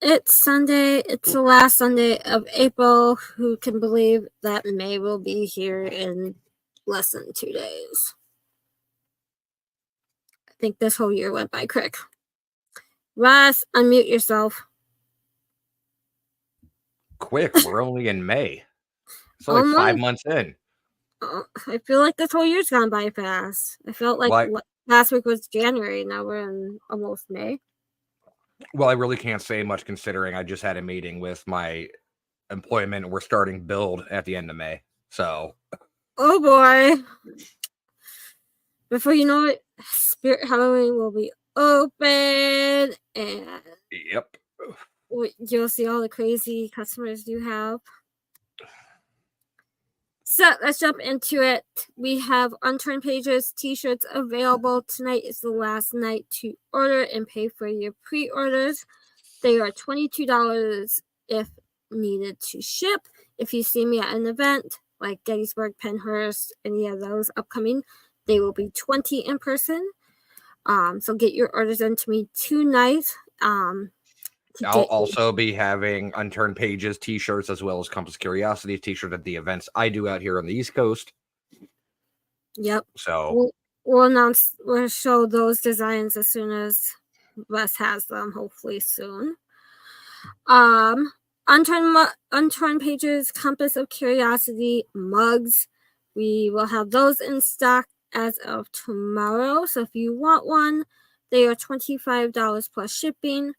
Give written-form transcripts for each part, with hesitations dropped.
It's Sunday. It's the last Sunday of April. Who can believe that May will be here in less than 2 days? I think this whole year went by quick. Ross, unmute yourself. Quick, we're only in May. It's only 5 months in. I feel like this whole year's gone by fast. I felt like last week was January. Now we're in almost May. Well, I really can't say much considering I just had a meeting with my employment. We're starting build at the end of May. So. Oh boy. Before you know it, Spirit Halloween will be open and yep, you'll see all the crazy customers you have. So let's jump into it. We have Unturned Pages t-shirts available. Tonight is the last night to order and pay for your pre-orders. They are $22 if needed to ship. If you see me at an event like Gettysburg, Pennhurst, any of those upcoming, they will be $20 in person. So get your orders into me tonight. I'll also be having Unturned Pages t-shirts as well as Compass Curiosity t-shirt at the events I do out here on the East Coast. Yep. So we'll show those designs as soon as Wes has them, hopefully soon. Unturned Pages, Compass of Curiosity mugs. We will have those in stock as of tomorrow. So if you want one, they are $25 plus shipping.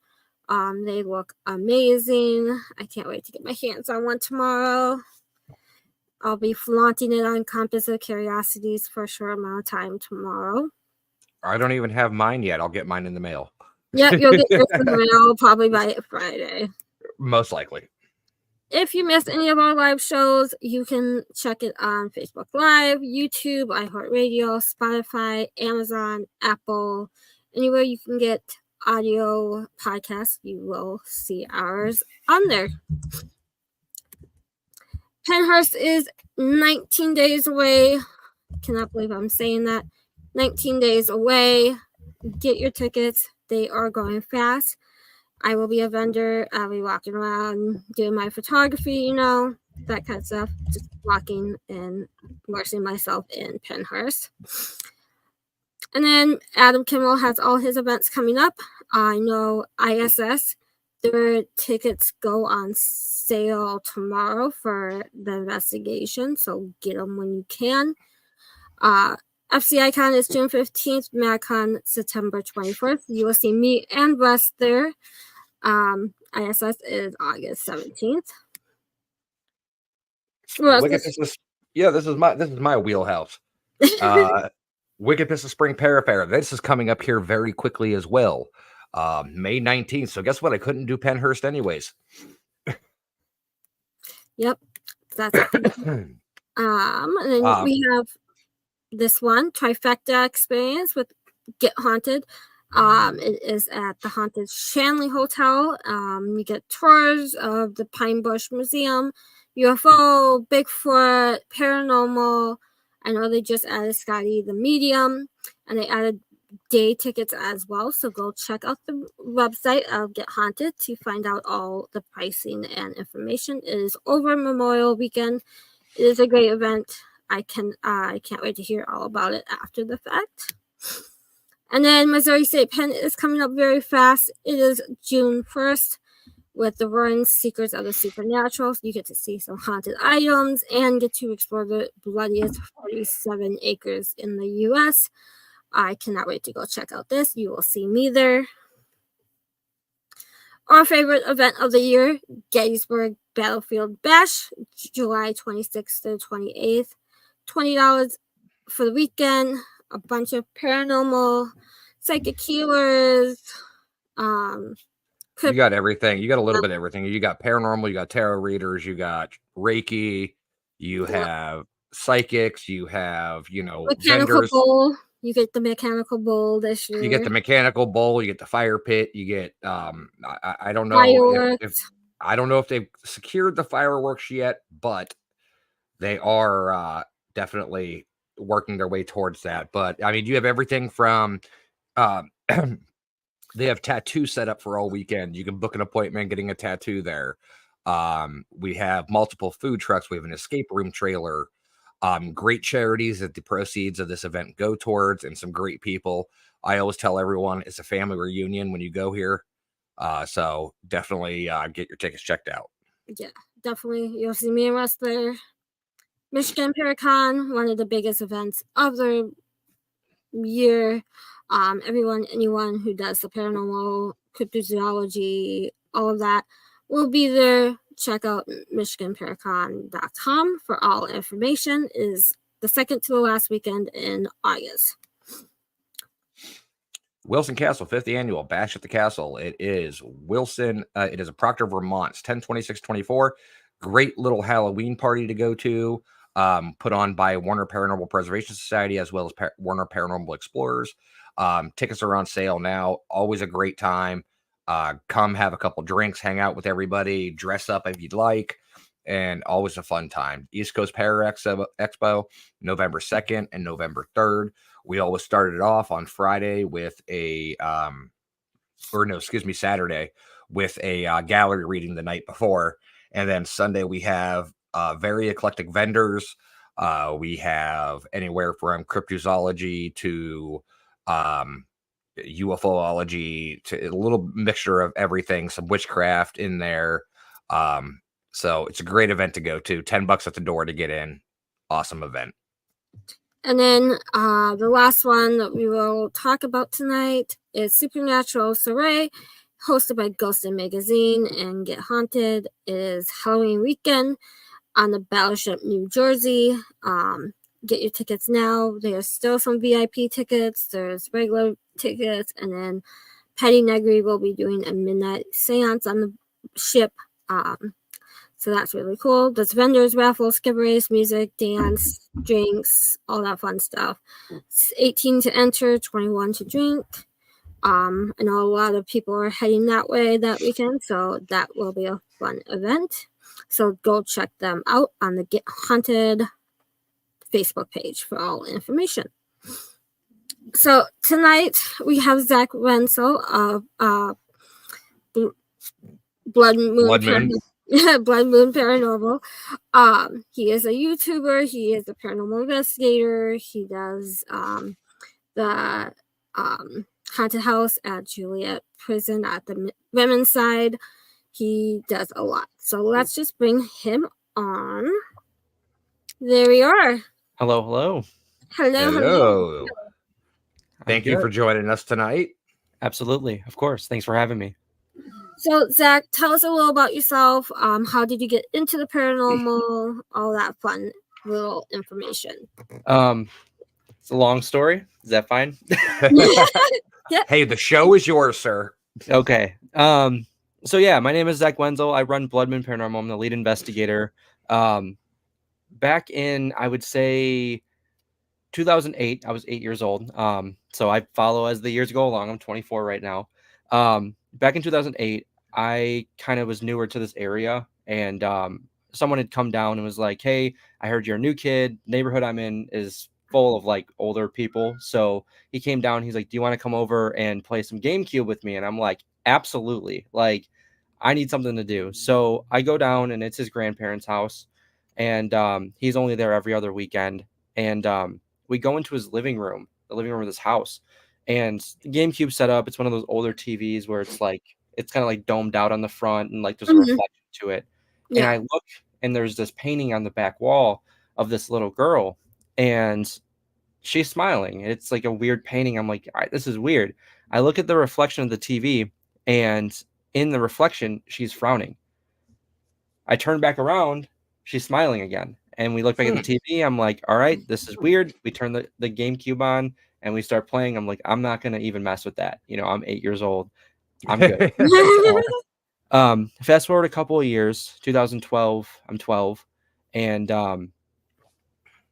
They look amazing. I can't wait to get my hands on one tomorrow. I'll be flaunting it on Compass of Curiosities for a short amount of time tomorrow. I don't even have mine yet. I'll get mine in the mail. Yep, you'll get yours in the mail probably by Friday. Most likely. If you missed any of our live shows, you can check it on Facebook Live, YouTube, iHeartRadio, Spotify, Amazon, Apple, anywhere you can get audio podcasts, you will see ours on there. Pennhurst is 19 days away. Cannot believe I'm saying that. 19 days away. Get your tickets. They are going fast. I will be a vendor. I'll be walking around doing my photography, that kind of stuff. Just walking and immersing myself in Pennhurst. And then Adam Kimmel has all his events coming up. I know ISS, their tickets go on sale tomorrow for the investigation, so get them when you can. FCICon is June 15th, MadCon September 21st. You will see me and Russ there. ISS is August 17th. This is my wheelhouse. Wicked Piss of Spring Parafair. This is coming up here very quickly as well. May 19th. So guess what? I couldn't do Pennhurst anyways. Yep. That's and then we have this one, Trifecta Experience with Get Haunted. It is at the Haunted Shanley Hotel. You get tours of the Pine Bush Museum, UFO, Bigfoot, Paranormal. I know they just added Scotty the Medium, and they added day tickets as well. So go check out the website of Get Haunted to find out all the pricing and information. It is over Memorial Weekend. It is a great event. I can't wait to hear all about it after the fact. And then Missouri State Penn is coming up very fast. It is June 1st with the Roaring Secrets of the Supernatural. You get to see some haunted items and get to explore the bloodiest 47 acres in the U.S. I cannot wait to go check out this. You will see me there. Our favorite event of the year, Gettysburg Battlefield Bash, July 26th to 28th. $20 for the weekend. A bunch of paranormal, psychic healers. You got everything. You got a little bit of everything. You got paranormal, you got tarot readers, you got Reiki, you have psychics, you have, mechanical vendors. Bowl. You get the mechanical bowl this year. You get the mechanical bowl, you get the fire pit, you get I don't know I don't know if they've secured the fireworks yet, but they are definitely working their way towards that. But I mean, you have everything from They have tattoos set up for all weekend. You can book an appointment getting a tattoo there. We have multiple food trucks. We have an escape room trailer. Great charities that the proceeds of this event go towards, and some great people. I always tell everyone it's a family reunion when you go here. So definitely get your tickets checked out. Yeah, definitely. You'll see me and Russ there. Michigan Paracon, one of the biggest events of the year. Anyone who does the paranormal, cryptozoology, all of that will be there. Check out michiganparacon.com for all information. It is the second to the last weekend in August. Wilson Castle, 5th annual Bash at the Castle. It is Wilson. It is a Proctor, Vermont. It's 10/26/24. Great little Halloween party to go to. Put on by Warner Paranormal Preservation Society as well as Warner Paranormal Explorers. Tickets are on sale now. Always a great time. Come have a couple drinks, hang out with everybody, dress up if you'd like, and always a fun time. East Coast Para Expo, November 2nd and November 3rd. We always started off on Friday with Saturday with a gallery reading the night before. And then Sunday we have very eclectic vendors. We have anywhere from cryptozoology to UFOlogy to a little mixture of everything, some witchcraft in there. So it's a great event to go to. $10 at the door to get in. Awesome event. And then the last one that we will talk about tonight is Supernatural Soiree, hosted by Ghost and Magazine and Get Haunted. It is Halloween weekend on the Battleship, New Jersey. Get your tickets now. There's still some VIP tickets. There's regular tickets. And then Patty Negri will be doing a midnight seance on the ship. So that's really cool. There's vendors, raffles, giveaways, music, dance, drinks, all that fun stuff. It's 18 to enter, 21 to drink. I know a lot of people are heading that way that weekend, so that will be a fun event. So go check them out on the Get Haunted Facebook page for all information. So tonight we have Zach Wenzel of Blood Moon Paranormal. He is a YouTuber. He is a paranormal investigator. He does the haunted house at Juliet Prison at the women's side. He does a lot. So let's just bring him on. There we are. Hello. Thank you for joining us tonight. Absolutely. Of course. Thanks for having me. So, Zach, tell us a little about yourself. How did you get into the paranormal? All that fun little information. It's a long story. Is that fine? Yeah. Hey, the show is yours, sir. Okay. So yeah, my name is Zach Wenzel. I run Blood Moon Paranormal. I'm the lead investigator. Back in, I would say, 2008, I was 8 years old. So I follow as the years go along. I'm 24 right now. Back in 2008, I kind of was newer to this area, and someone had come down and was like, "Hey, I heard you're a new kid. Neighborhood I'm in is full of like older people." So he came down. He's like, "Do you want to come over and play some GameCube with me?" And I'm like, "Absolutely. Like, I need something to do." So I go down, and it's his grandparents' house, and he's only there every other weekend. And we go into his living room, the living room of this house. And the GameCube setup, it's one of those older TVs where it's like, it's kind of like domed out on the front and like there's a reflection to it. Yeah. And I look and there's this painting on the back wall of this little girl and she's smiling. It's like a weird painting. I'm like, all right, this is weird. I look at the reflection of the TV and in the reflection, she's frowning. I turn back around, she's smiling again. And we look back at the TV. I'm like, all right, this is weird. We turn the GameCube on and we start playing. I'm like, I'm not going to even mess with that. You know, I'm 8 years old. I'm good. Fast forward a couple of years, 2012, I'm 12. And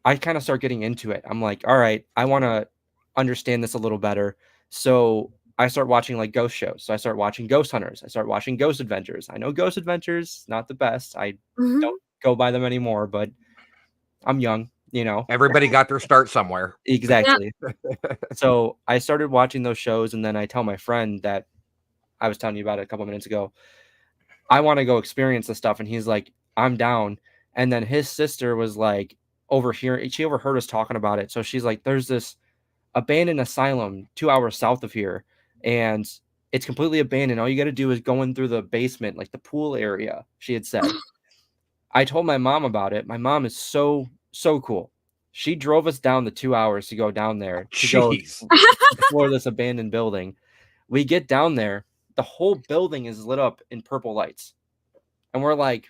I kind of start getting into it. I'm like, all right, I want to understand this a little better. So I start watching like ghost shows. So I start watching Ghost Hunters. I start watching Ghost Adventures. I know Ghost Adventures, not the best. I don't go by them anymore, but I'm young. you know. Everybody got their start somewhere. Exactly. So I started watching those shows, and then I tell my friend that I was telling you about it a couple minutes ago, I want to go experience this stuff. And he's like, I'm down. And then his sister was like, she overheard us talking about it. So she's like, there's this abandoned asylum 2 hours south of here, and it's completely abandoned. All you got to do is go in through the basement, like the pool area, she had said. I told my mom about it. My mom is so cool. She drove us down the 2 hours to go down there to go explore this abandoned building. We get down there, the whole building is lit up in purple lights, and we're like,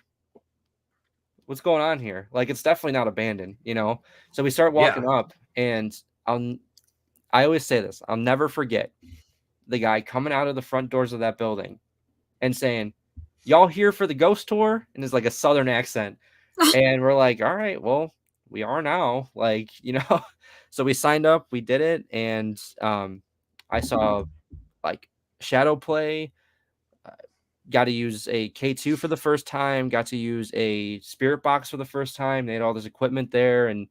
what's going on here? Like, it's definitely not abandoned, you know. So we start walking up, and I always say this, I'll never forget the guy coming out of the front doors of that building and saying, y'all here for the ghost tour? And it's like a Southern accent. And we're like, all right, well, we are now, like, you know. So we signed up, we did it. And I saw like shadow play, got to use a K2 for the first time, got to use a spirit box for the first time. They had all this equipment there and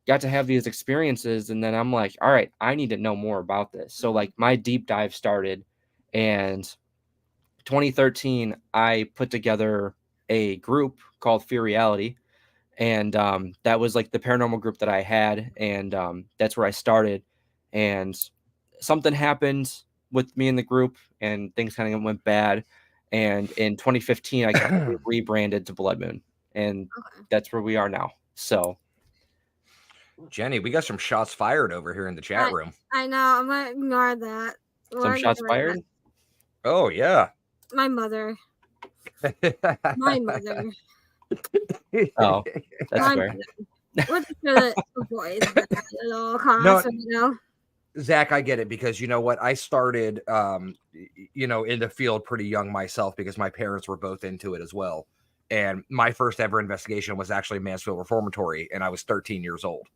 got to have these experiences. And then I'm like, all right, I need to know more about this. So like my deep dive started, and 2013, I put together a group called Fear Reality. And that was like the paranormal group that I had. And that's where I started. And something happened with me in the group, and things kind of went bad. And in 2015, I got rebranded to Blood Moon. And that's where we are now. So, Jenny, we got some shots fired over here in the chat room. I know. I'm going to ignore that. Some shots fired? Oh, yeah. My mother. My mother. Oh, that's fair. We're just going to avoid that at all costs, you know? Zach, I get it, because you know what? I started, you know, in the field pretty young myself, because my parents were both into it as well. And my first ever investigation was actually Mansfield Reformatory, and I was 13 years old.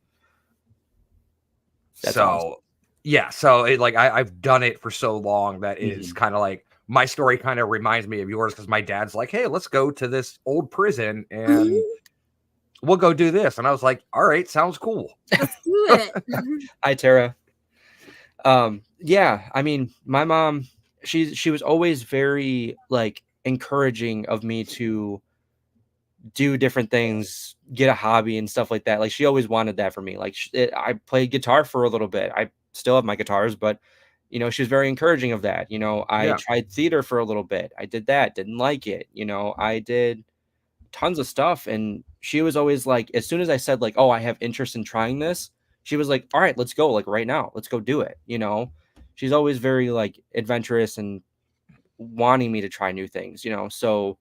That's awesome. Yeah. So it, like, I've done it for so long that it's kind of like my story kind of reminds me of yours, because my dad's like, hey, let's go to this old prison and we'll go do this. And I was like, all right, sounds cool. Let's do it. Hi, Tara. Yeah, I mean, my mom, she was always very like encouraging of me to do different things, get a hobby and stuff like that. Like, she always wanted that for me. Like, I played guitar for a little bit. I still have my guitars, but you know, she was very encouraging of that. You know, I tried theater for a little bit. I did that, didn't like it. You know, I did tons of stuff, and she was always like, as soon as I said like, oh, I have interest in trying this, she was like, all right, let's go, like right now, let's go do it. You know, she's always very like adventurous and wanting me to try new things, you know. So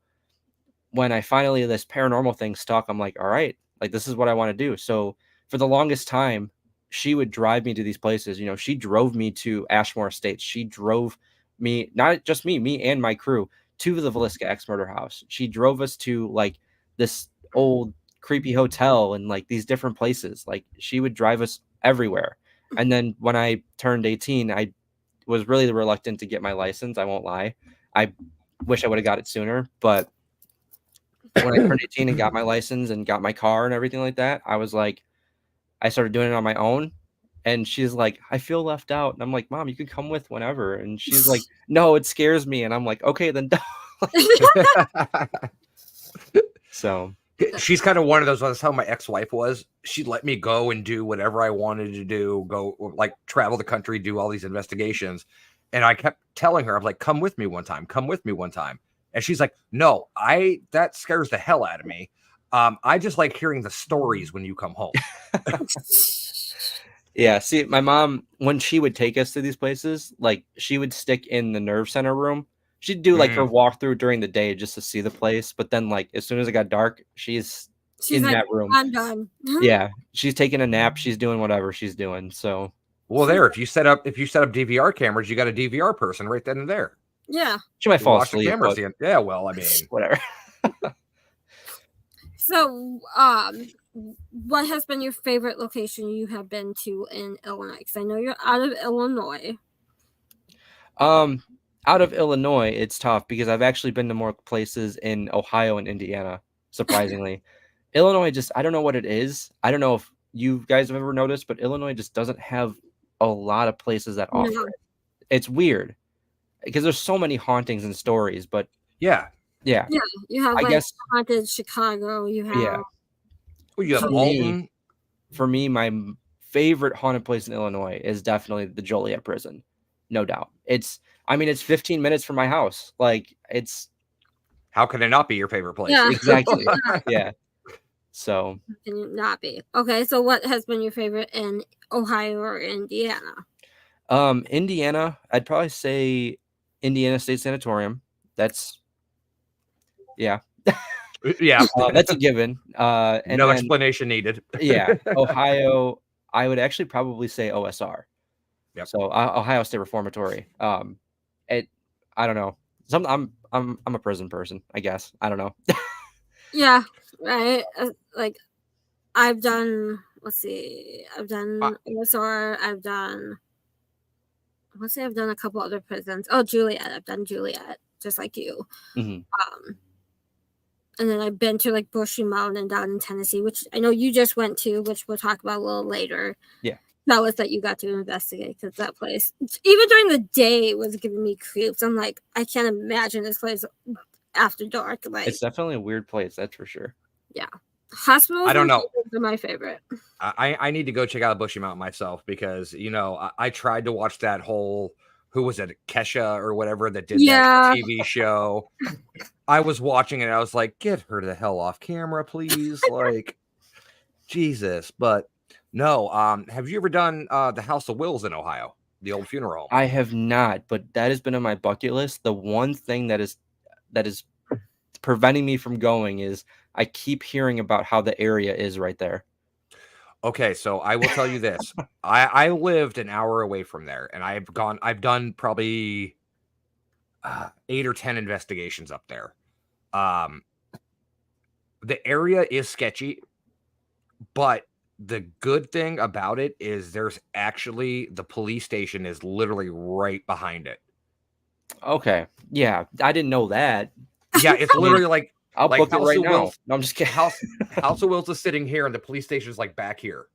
when I finally, this paranormal thing stuck, I'm like, all right, like this is what I want to do. So for the longest time, she would drive me to these places. You know, she drove me to Ashmore Estates. She drove me, not just me and my crew, to the Villisca X murder house. She drove us to like this old creepy hotel and like these different places. Like, she would drive us everywhere. And then when I turned 18, I was really reluctant to get my license. I won't lie. I wish I would have got it sooner, but when I turned 18 and got my license and got my car and everything like that, I was like, I started doing it on my own. And she's like, I feel left out. And I'm like, Mom, you can come with whenever. And she's like, no, it scares me. And I'm like, okay, then don't. So she's kind of one of those. That's how my ex-wife was. She'd let me go and do whatever I wanted to do, go like travel the country, do all these investigations. And I kept telling her, I'm like, come with me one time. Come with me one time. And she's like, no, that scares the hell out of me. I just like hearing the stories when you come home. Yeah. See, my mom, when she would take us to these places, like she would stick in the nerve center room. She'd do like her walkthrough during the day just to see the place. But then like, as soon as it got dark, she's in like, that room. I'm done. Yeah. She's taking a nap. She's doing whatever she's doing. So, well, there, if you set up DVR cameras, you got a DVR person right then and there. Yeah. She might fall asleep. Yeah. Well, I mean, whatever. So, what has been your favorite location you have been to in Illinois? Because I know you're out of Illinois. Out of Illinois, it's tough because I've actually been to more places in Ohio and Indiana, surprisingly. Illinois, just, I don't know what it is. I don't know if you guys have ever noticed, but Illinois just doesn't have a lot of places that offer it. It's weird because there's so many hauntings and stories, but yeah. You have I like guess haunted Chicago. You have Well, you have For Alton. for me, my favorite haunted place in Illinois is definitely the Joliet prison, no doubt. It's 15 minutes from my house. Like it's How can it not be your favorite place? Yeah. exactly yeah. So Can you not be? Okay, so what has been your favorite in Ohio or Indiana? Indiana, I'd probably say Indiana State Sanatorium. That's yeah. That's a given. And no then, explanation needed. Yeah, Ohio, I would actually probably say OSR. Yep. So Ohio State Reformatory. I don't know. I'm a prison person, I guess. I don't know. Yeah, right. Like I've done. Let's see. I've done OSR. I've done a couple other prisons. Oh, Juliet. I've done Juliet, just like you. Mhm. And then I've been to like Brushy Mountain down in Tennessee, which I know you just went to, which we'll talk about a little later. Yeah. That was that you got to investigate because that place, even during the day, was giving me creeps. I'm like, I can't imagine this place after dark. Like, It's definitely a weird place, that's for sure. Yeah. Hospitals I don't know. are my favorite. I need to go check out Bushy Mountain myself because, I tried to watch that whole, who was it, Kesha or whatever that did that TV show. I was watching it and I was like, get her the hell off camera, please. Like, Jesus. But no, have you ever done the House of Wills in Ohio, the old funeral home? I have not, but that has been on my bucket list. The one thing that is preventing me from going is I keep hearing about how the area is right there. Okay, so I will tell you this. I lived an hour away from there, and I've done probably 8 or 10 investigations up there. The area is sketchy, but the good thing about it is there's actually the police station is literally right behind it. Okay. Yeah, I didn't know that. Yeah, it's literally like I'll book it right now. Wills, no, I'm just kidding. House of Wills is sitting here, and the police station is like back here.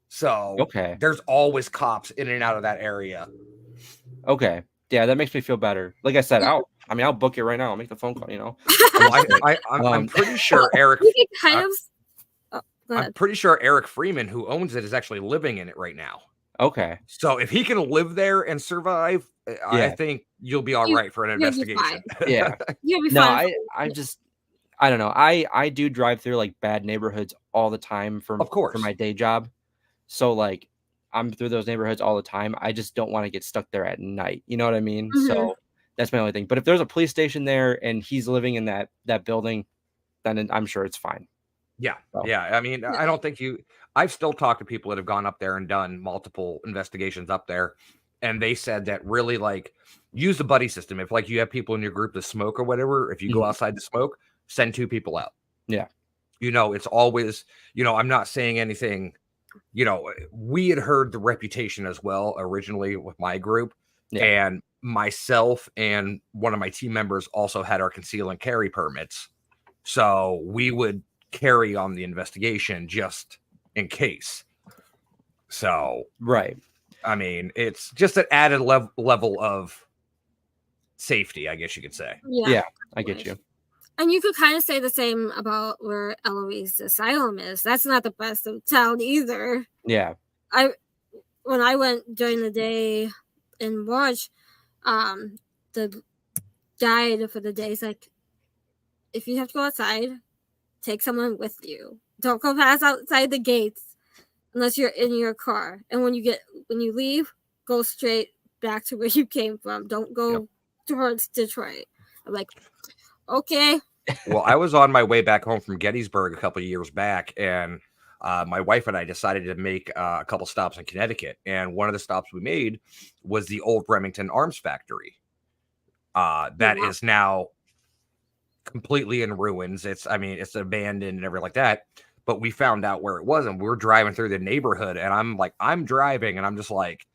So Okay. there's always cops in and out of that area. Okay. Yeah, that makes me feel better. Like I said, I'll book it right now. I'll make the phone call, I'm pretty sure Eric. I'm pretty sure Eric Freeman, who owns it, is actually living in it right now. Okay. So if he can live there and survive, I think you'll be all right for an investigation. Yeah. You'll be No, fine. I don't know. I do drive through like bad neighborhoods all the time for my day job. So like I'm through those neighborhoods all the time. I just don't want to get stuck there at night. You know what I mean? Mm-hmm. So that's my only thing. But if there's a police station there and he's living in that building, then I'm sure it's fine. Yeah. So. Yeah. I mean, I don't think I've still talked to people that have gone up there and done multiple investigations up there. And they said that really like use the buddy system. If like you have people in your group that smoke or whatever, if you go outside to smoke, send 2 people out. Yeah. It's always, I'm not saying anything, we had heard the reputation as well originally with my group. Yeah. And myself and one of my team members also had our conceal and carry permits. So we would carry on the investigation just in case. So, right. I mean, it's just an added level of safety, I guess you could say. Yeah, I get you. And you could kind of say the same about where Eloise Asylum is. That's not the best of town either. Yeah. When I went during the day in March, the guide for the day is like, if you have to go outside, take someone with you. Don't go past outside the gates unless you're in your car. And when you leave, go straight back to where you came from. Don't go towards Detroit. I'm like, okay. Well, I was on my way back home from Gettysburg a couple of years back, and my wife and I decided to make a couple stops in Connecticut. And one of the stops we made was the old Remington Arms Factory. That is now completely in ruins. It's abandoned and everything like that. But we found out where it was, and we were driving through the neighborhood, and I'm driving, and I'm just like,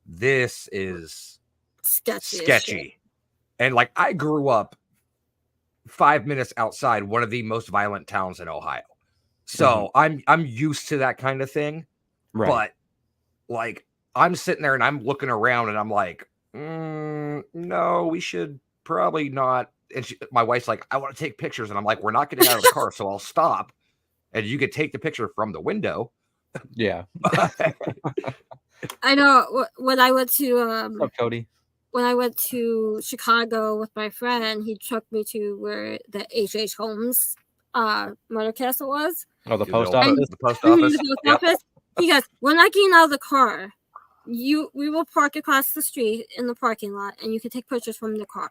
this is sketchy. And like, I grew up 5 minutes outside one of the most violent towns in Ohio. So I'm used to that kind of thing. Right. But like I'm sitting there and I'm looking around and I'm like, no, we should probably not. And my wife's like, I want to take pictures. And I'm like, we're not getting out of the car. So I'll stop and you could take the picture from the window. Yeah. I know when I went to What's up, Cody? when I went to Chicago with my friend, he took me to where the H.H. Holmes murder castle was. Oh, the The post old- office. The post office. The post Yep. office. He goes, we're not getting out of the car. We will park across the street in the parking lot, and you can take pictures from the car.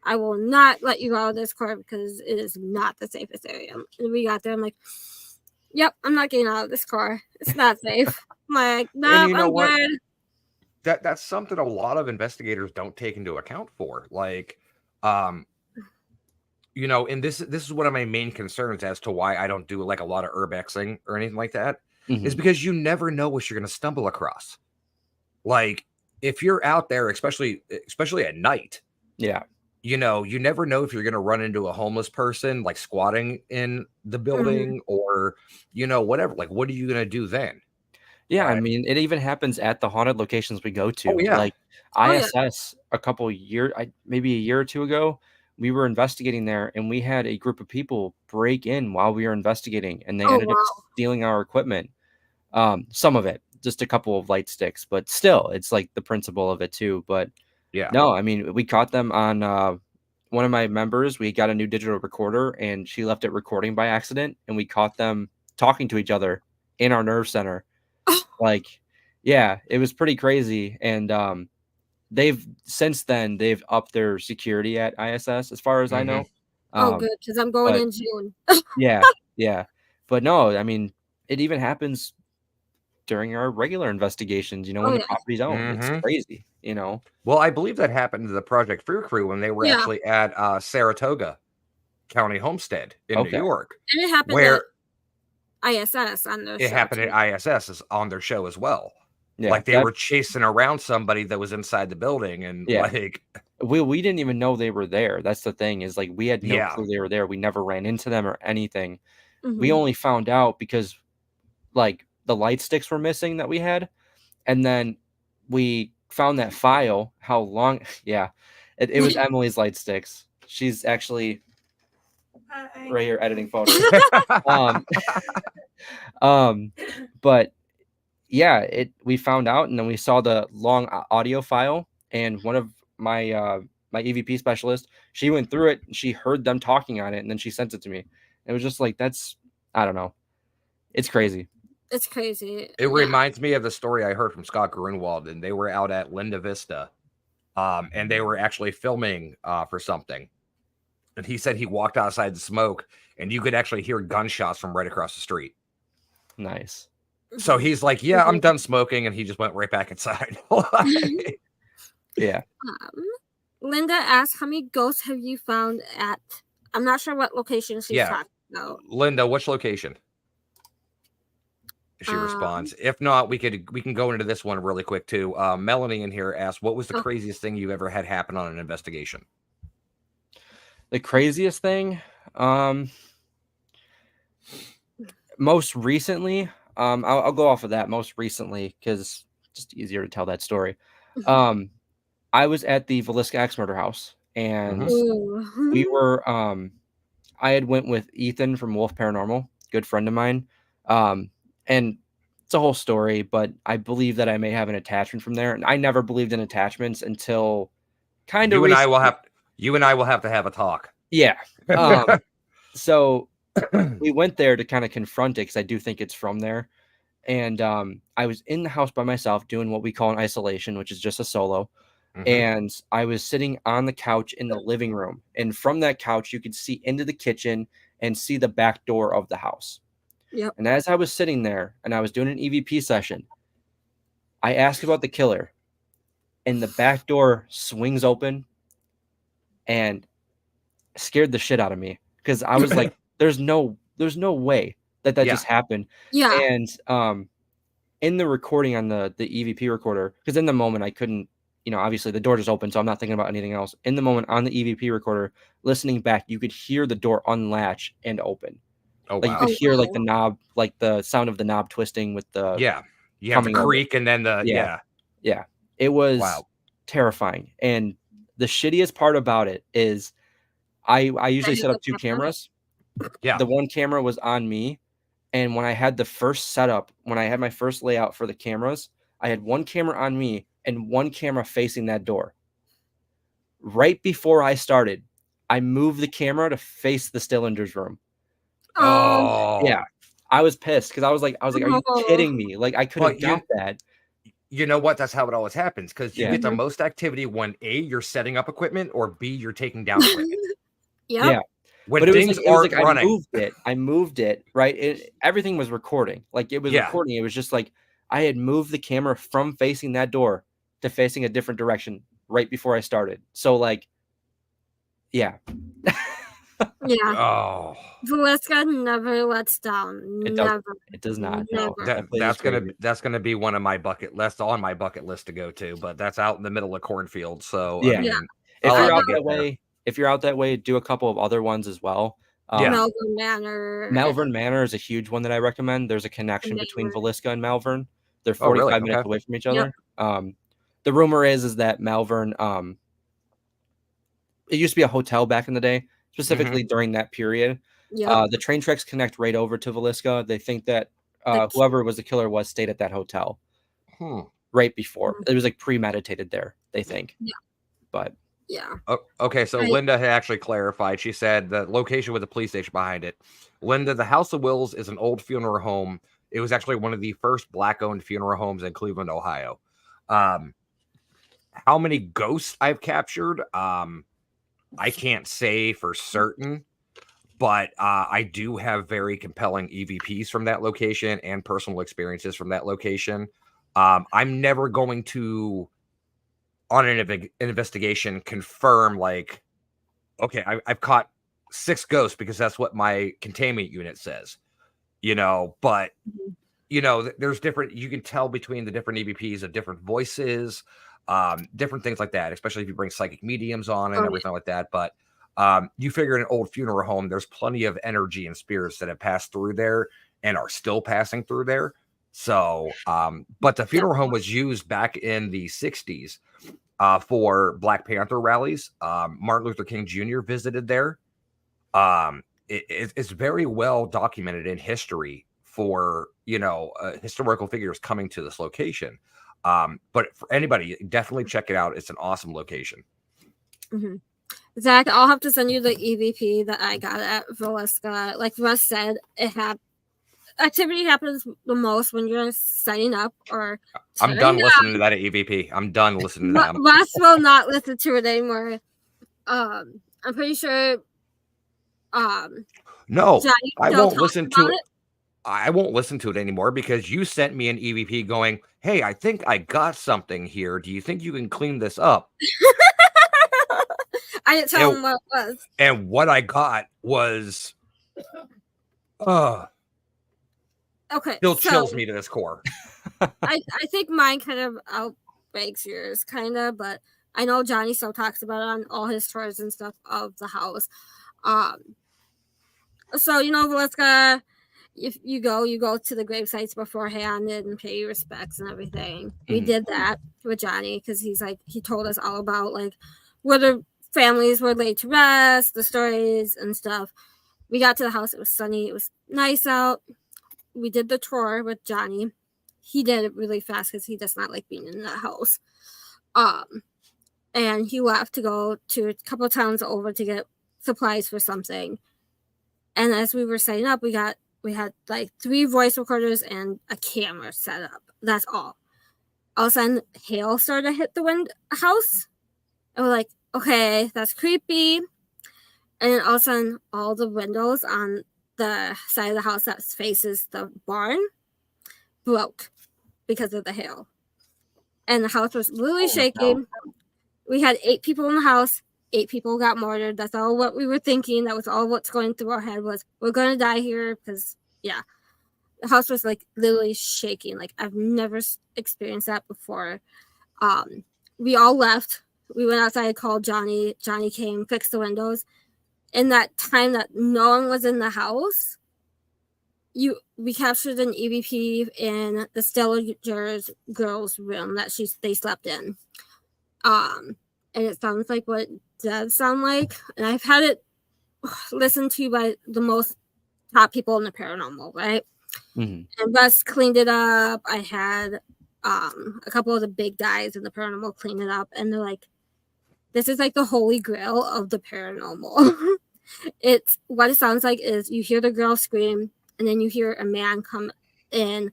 I will not let you out of this car because it is not the safest area. And we got there. I'm like, yep, I'm not getting out of this car. It's not safe. I'm like, no, And you know I'm what? good. That's something a lot of investigators don't take into account for. Like, and this is one of my main concerns as to why I don't do like a lot of urbexing or anything like that, is because you never know what you're going to stumble across. Like, if you're out there, especially at night, Yeah. you never know if you're going to run into a homeless person like squatting in the building or whatever. Like, what are you going to do then? Yeah, I mean, it even happens at the haunted locations we go to. Oh, yeah. Like ISS maybe a year or two ago, we were investigating there and we had a group of people break in while we were investigating and they ended up stealing our equipment. Some of it, just a couple of light sticks, but still, it's like the principle of it too. But yeah, no, I mean, we caught them on one of my members. We got a new digital recorder and she left it recording by accident. And we caught them talking to each other in our nerve center. Like, yeah, it was pretty crazy. And they've upped their security at ISS, as far as I know. Good, because I'm going in June. Yeah. But no, I mean, it even happens during our regular investigations, when the property's owned. It's crazy, Well, I believe that happened to the Project Fear Crew when they were actually at Saratoga County Homestead in New York. And it happened where ISS on their show. It happened at ISS on their show as well. Yeah, like they were chasing around somebody that was inside the building, and like we didn't even know they were there. That's the thing, is like we had no clue they were there. We never ran into them or anything. We only found out because like the light sticks were missing that we had, and then we found that file. How long? Yeah, it was Emily's light sticks. She's actually right here editing photos. But yeah, we found out, and then we saw the long audio file, and one of my my EVP specialist, she went through it and she heard them talking on it, and then she sent it to me. It was just like, I don't know. It's crazy. It's crazy. It reminds me of the story I heard from Scott Grunwald, and they were out at Linda Vista, and they were actually filming for something. And he said he walked outside the smoke, and you could actually hear gunshots from right across the street. Nice. So he's like, yeah, I'm done smoking. And he just went right back inside. Yeah. Linda asked, how many ghosts have you found at, I'm not sure what location she's talking about. Linda, which location? She responds. If not, we can go into this one really quick too. Melanie in here asked, what was the craziest thing you've ever had happen on an investigation? The craziest thing? Most recently, I'll go off of that most recently because it's just easier to tell that story. I was at the Villisca Axe Murder House, and we were I had went with Ethan from Wolf Paranormal, good friend of mine. And it's a whole story, but I believe that I may have an attachment from there. And I never believed in attachments until kind of you and I will have to have a talk. Yeah. So we went there to kind of confront it because I do think it's from there. And I was in the house by myself doing what we call an isolation, which is just a solo. And I was sitting on the couch in the living room. And from that couch, you could see into the kitchen and see the back door of the house. Yep. And as I was sitting there and I was doing an EVP session, I asked about the killer, and the back door swings open and scared the shit out of me because I was like, there's no way that just happened. Yeah. And in the recording on the EVP recorder, because in the moment I couldn't, obviously the door just opened, so I'm not thinking about anything else. In the moment on the EVP recorder, listening back, you could hear the door unlatch and open. Oh, Like you wow. could hear like wow. the knob, like the sound of the knob twisting with the Yeah. You have the coming over. creak and then the, Yeah. yeah. It was Wow. terrifying. And the shittiest part about it is I usually set up 2 cameras. Yeah. The one camera was on me. And when I had the first setup, when I had my first layout for the cameras, I had 1 camera on me and 1 camera facing that door. Right before I started, I moved the camera to face the Stillinger's room. Oh. Yeah. I was pissed because I was like, are you Oh. kidding me? Like I could have But got that. you know what? That's how it always happens, because you Yeah. get the most activity when A, you're setting up equipment, or B, you're taking down equipment. Yep. Yeah. When But it was things like, it was aren't like running. I moved it, right? Everything was recording. Like it was Yeah. recording. It was just like I had moved the camera from facing that door to facing a different direction right before I started. So like, yeah. Yeah. Oh. Villisca never lets down. It Never. does not. No. Never. That place is crazy. That's gonna be one of my bucket lists on my bucket list to go to, but that's out in the middle of cornfield. So Yeah. I mean, Yeah. If I'll you're have out to get that there. way, do a couple of other ones as well. Yeah. Melbourne Manor. Malvern Manor is a huge one that I recommend. There's a connection between Manor. Villisca and Malvern. They're Oh, really? 45 minutes Okay. away from each Yep. other. The rumor is that Malvern, it used to be a hotel back in the day, specifically during that period. Yep. The train tracks connect right over to Villisca. They think that The- whoever was the killer stayed at that hotel right before. It was like premeditated there, they think. Yeah. But Yeah. Oh, okay, so Right. Linda had actually clarified. She said the location with the police station behind it. Linda, the House of Wills is an old funeral home. It was actually one of the first Black-owned funeral homes in Cleveland, Ohio. How many ghosts I've captured, I can't say for certain, but I do have very compelling EVPs from that location and personal experiences from that location. I'm never going to, on an investigation, confirm like, okay, I've caught 6 ghosts because that's what my containment unit says, but there's different, you can tell between the different EVPs of different voices, different things like that, especially if you bring psychic mediums on and everything like that. But you figure in an old funeral home, there's plenty of energy and spirits that have passed through there and are still passing through there. So, but the funeral home was used back in the 60s for Black Panther rallies. Martin Luther King Jr. visited there. It's very well documented in history for, historical figures coming to this location. But for anybody, definitely check it out. It's an awesome location. Mm-hmm. Zach, I'll have to send you the EVP that I got at Villisca. Like Russ said, activity happens the most when you're signing up or. I'm done listening to that at EVP. I'm done listening to that. Russ will not listen to it anymore. I'm pretty sure. No, Johnny I won't listen to it. I won't listen to it anymore because you sent me an EVP going, "Hey, I think I got something here. Do you think you can clean this up?" I didn't tell him what it was. And what I got was, okay, still chills me to this core. I think mine kind of outranks yours, kind of, but I know Johnny still talks about it on all his tours and stuff of the house. So Villisca, if you go to the grave sites beforehand and pay your respects and everything. We did that with Johnny because he told us all about like where the families were laid to rest, the stories and stuff. We got to the house. It was sunny. It was nice out. We did the tour with Johnny. He did it really fast because he does not like being in the house. And he left to go to a couple of towns over to get supplies for something. And as we were setting up, we had like 3 voice recorders and a camera set up. That's all. All of a sudden, hail started to hit the house. And we're like, okay, that's creepy. And then all of a sudden, all the windows on the side of the house that faces the barn broke because of the hail. And the house was literally shaking. No. We had 8 people in the house. 8 people got murdered. That's all what we were thinking. That was all what's going through our head was, we're going to die here because, yeah. The house was, like, literally shaking. Like, I've never experienced that before. We all left. We went outside, called Johnny. Johnny came, fixed the windows. In that time that no one was in the house, we captured an EVP in the Stellar's girls' room that they slept in. And it sounds like what it does sound like. And I've had it listened to by the most top people in the paranormal, right? Mhm. And Russ cleaned it up. I had a couple of the big guys in the paranormal clean it up, and they're like, this is like the holy grail of the paranormal. It's what it sounds like is you hear the girl scream, and then you hear a man come in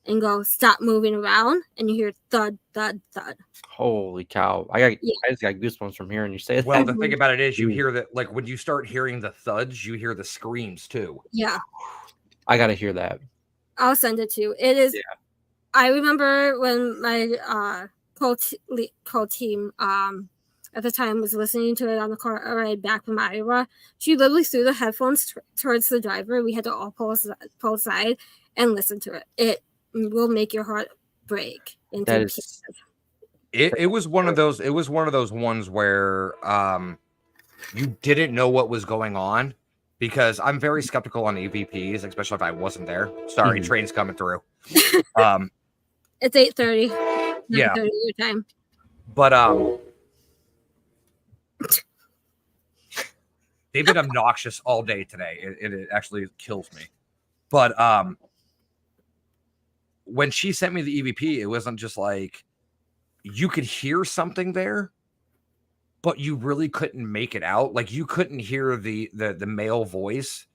and go, stop moving around, and you hear thud, thud, thud. Holy cow. I just got goosebumps from hearing you say that. Well, the thing about it is you hear that, like, when you start hearing the thuds, you hear the screams too. Yeah. I got to hear that. I'll send it to you. It is. Yeah. I remember when my co-team at the time was listening to it on the car ride back from Iowa. She literally threw the headphones towards the driver. We had to all pull aside and listen to it. It will make your heart break into pieces. It was one of those. It was one of those ones where you didn't know what was going on, because I'm very skeptical on EVPs, especially if I wasn't there. Sorry, train's coming through. It's 8:30. Yeah, 9:30 your time. But they've been obnoxious all day today. It actually kills me. But when she sent me the EVP, it wasn't just like you could hear something there, but you really couldn't make it out. Like you couldn't hear the male voice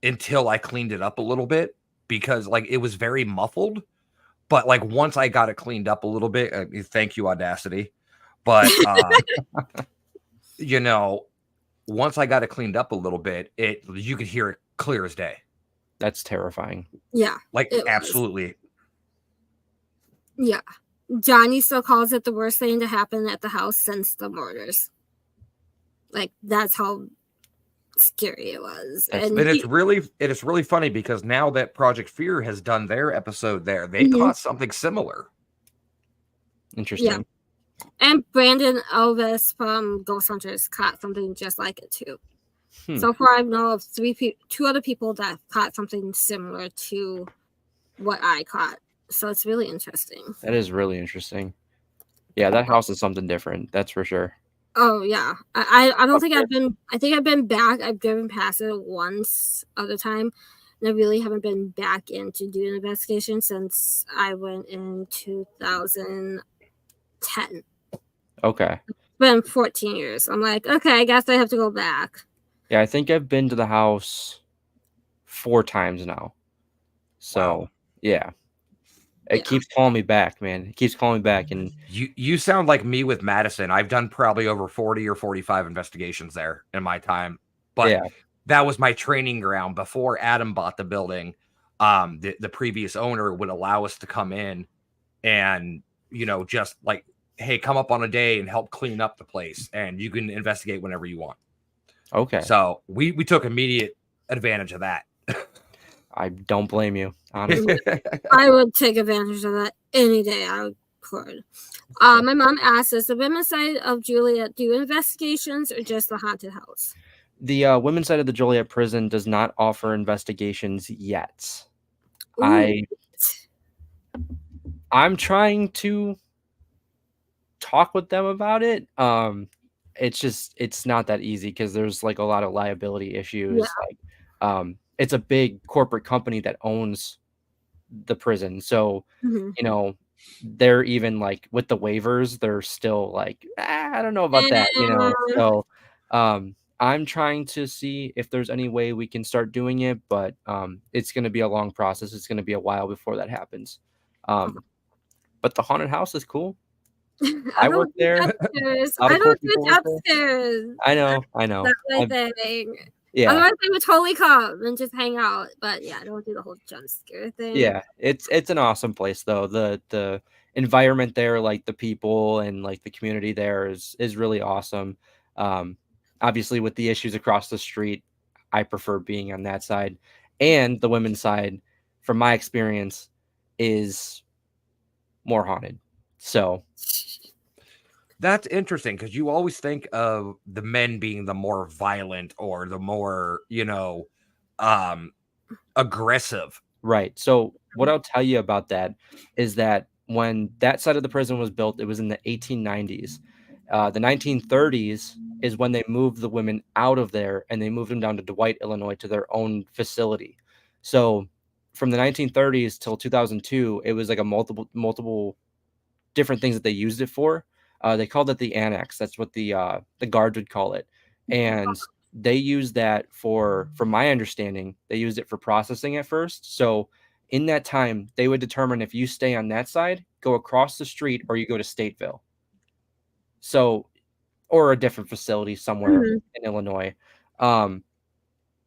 until I cleaned it up a little bit, because like it was very muffled. But like once I got it cleaned up a little bit, thank you, Audacity. But you know, once I got it cleaned up a little bit, you could hear it clear as day. That's terrifying. Yeah. Like absolutely. Yeah. Johnny still calls it the worst thing to happen at the house since the murders. Like that's how scary it was. And it is really funny, because now that Project Fear has done their episode there, they caught something similar. Interesting. Yeah. And Brandon Elvis from Ghost Hunters caught something just like it too. So far, I know of two other people that caught something similar to what I caught. So it's really interesting. That is really interesting. Yeah, that house is something different. That's for sure. Oh yeah, I don't think I've been. I think I've been back. I've driven past it once other time, and I really haven't been back in to do an investigation since I went in 2010. Okay. It's been 14 years. I'm like, okay, I guess I have to go back. Yeah, I think I've been to the house 4 times now. So yeah. It keeps calling me back, man. It keeps calling me back. And you sound like me with Madison. I've done probably over 40 or 45 investigations there in my time. But that was my training ground before Adam bought the building. The previous owner would allow us to come in and, you know, just like, hey, come up on a day and help clean up the place, and you can investigate whenever you want. Okay. So we took immediate advantage of that. I don't blame you, honestly. I would take advantage of that any day I could. My mom asked, does the women's side of Joliet do investigations or just the haunted house? The women's side of the Joliet prison does not offer investigations yet. Ooh. I'm trying to talk with them about it. It's not that easy, because there's like a lot of liability issues. Like it's a big corporate company that owns the prison. So, you know, they're even like with the waivers, they're still like, I don't know about that, you know? So, I'm trying to see if there's any way we can start doing it, but it's going to be a long process. It's going to be a while before that happens. But the haunted house is cool. I work there. I don't do upstairs. I know. That's my thing. Yeah. Otherwise, I would totally come and just hang out. But yeah, I don't do the whole jump scare thing. Yeah, it's an awesome place though. The environment there, like the people and like the community there is really awesome. Obviously, with the issues across the street, I prefer being on that side. And the women's side, from my experience, is more haunted. So that's interesting, because you always think of the men being the more violent or the more, you know, aggressive. Right. So what I'll tell you about that is that when that side of the prison was built, it was in the 1890s. The 1930s is when they moved the women out of there and they moved them down to Dwight, Illinois, to their own facility. So from the 1930s till 2002, it was like a multiple different things that they used it for. They called it the annex. That's what the guards would call it. And they used that for, from my understanding, they used it for processing at first. So in that time, they would determine if you stay on that side, go across the street, or you go to Stateville. So, or a different facility somewhere in Illinois.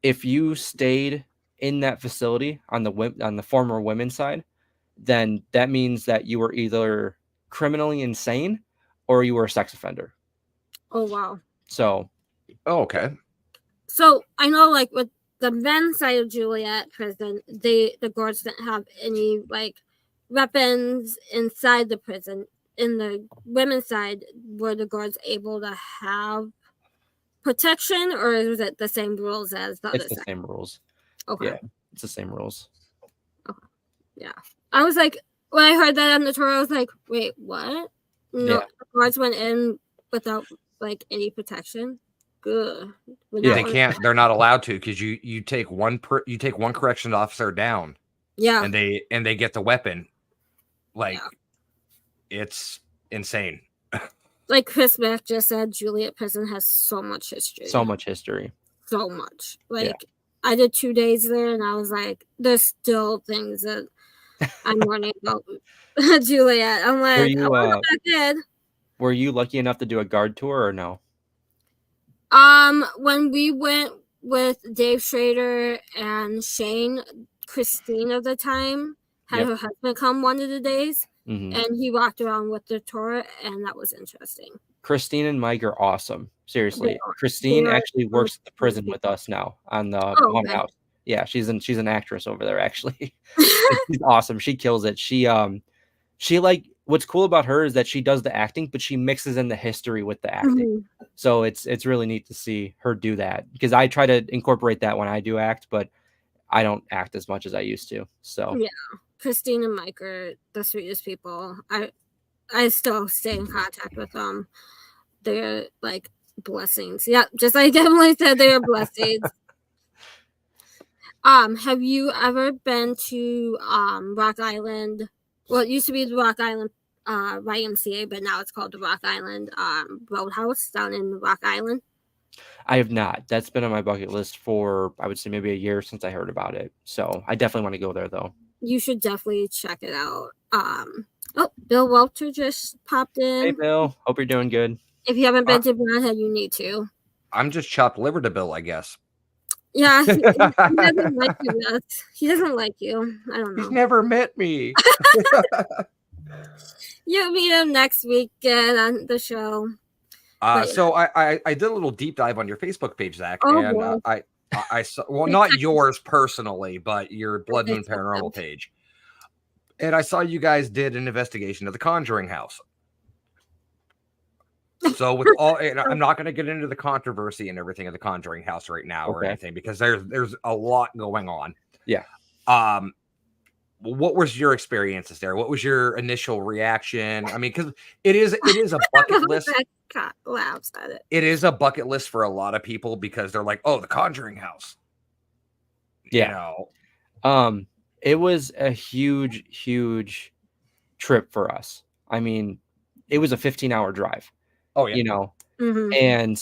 If you stayed in that facility on the former women's side, then that means that you were either criminally insane or you were a sex offender. Oh, wow. So, okay. So I know, like, with the men's side of Juliet prison, the guards didn't have any, like, weapons inside the prison. In the women's side, were the guards able to have protection, or was it the same rules as the other it's the side? same rules. Okay. Yeah, it's the same rules. Okay. Yeah. I was like, when I heard that on the tour, I was like, wait, what? No, Yeah. the guards went in without, like, any protection. Good. Yeah. They can't. They're not allowed to, because you take one correction officer down. Yeah. And they get the weapon. Like, it's insane. Like Chris Mack just said, Juliet prison has so much history. So much history. So much. Like, I did 2 days there, and I was like, there's still things that I'm learning about Juliet. I'm like, I want to go back in. Were you lucky enough to do a guard tour or no? When we went with Dave Schrader and Shane, Christine of the time had her husband come one of the days, and he walked around with the tour, and that was interesting. Christine and Mike are awesome. Seriously, Christine actually works at the prison with us now on the haunted house. Yeah, she's an actress over there actually. She's awesome. She kills it. She like, what's cool about her is that she does the acting, but she mixes in the history with the acting. So it's really neat to see her do that, because I try to incorporate that when I do act, but I don't act as much as I used to. So yeah, Christine and Mike are the sweetest people. I still stay in contact with them. They're like blessings. Yeah, just like Emily said, they are blessings. Have you ever been to Rock Island? Well, it used to be the Rock Island YMCA, but now it's called the Rock Island Roadhouse down in Rock Island. I have not. That's been on my bucket list for, I would say, maybe a year since I heard about it. So I definitely want to go there, though. You should definitely check it out. Oh, Bill Welcher just popped in. Hey, Bill. Hope you're doing good. If you haven't been to Brownhead, you need to. I'm just chopped liver to Bill, I guess. Yeah, he doesn't like you. He doesn't like you. I don't know. He's never met me. You'll meet him next weekend on the show. So I did a little deep dive on your Facebook page, Zach, and boy. I saw, well, not yours personally, but your Blood Moon Paranormal page, and I saw you guys did an investigation of the Conjuring house. So with all, and I'm not going to get into the controversy and everything of the Conjuring house right now or anything, because there's a lot going on. Yeah. What was your experiences there? What was your initial reaction? I mean, because it is a bucket list. Laughs at it. It is a bucket list for a lot of people, because they're like, oh, the Conjuring house. Yeah. You know? It was a huge trip for us. I mean, it was a 15-hour drive. Oh, yeah. You know, and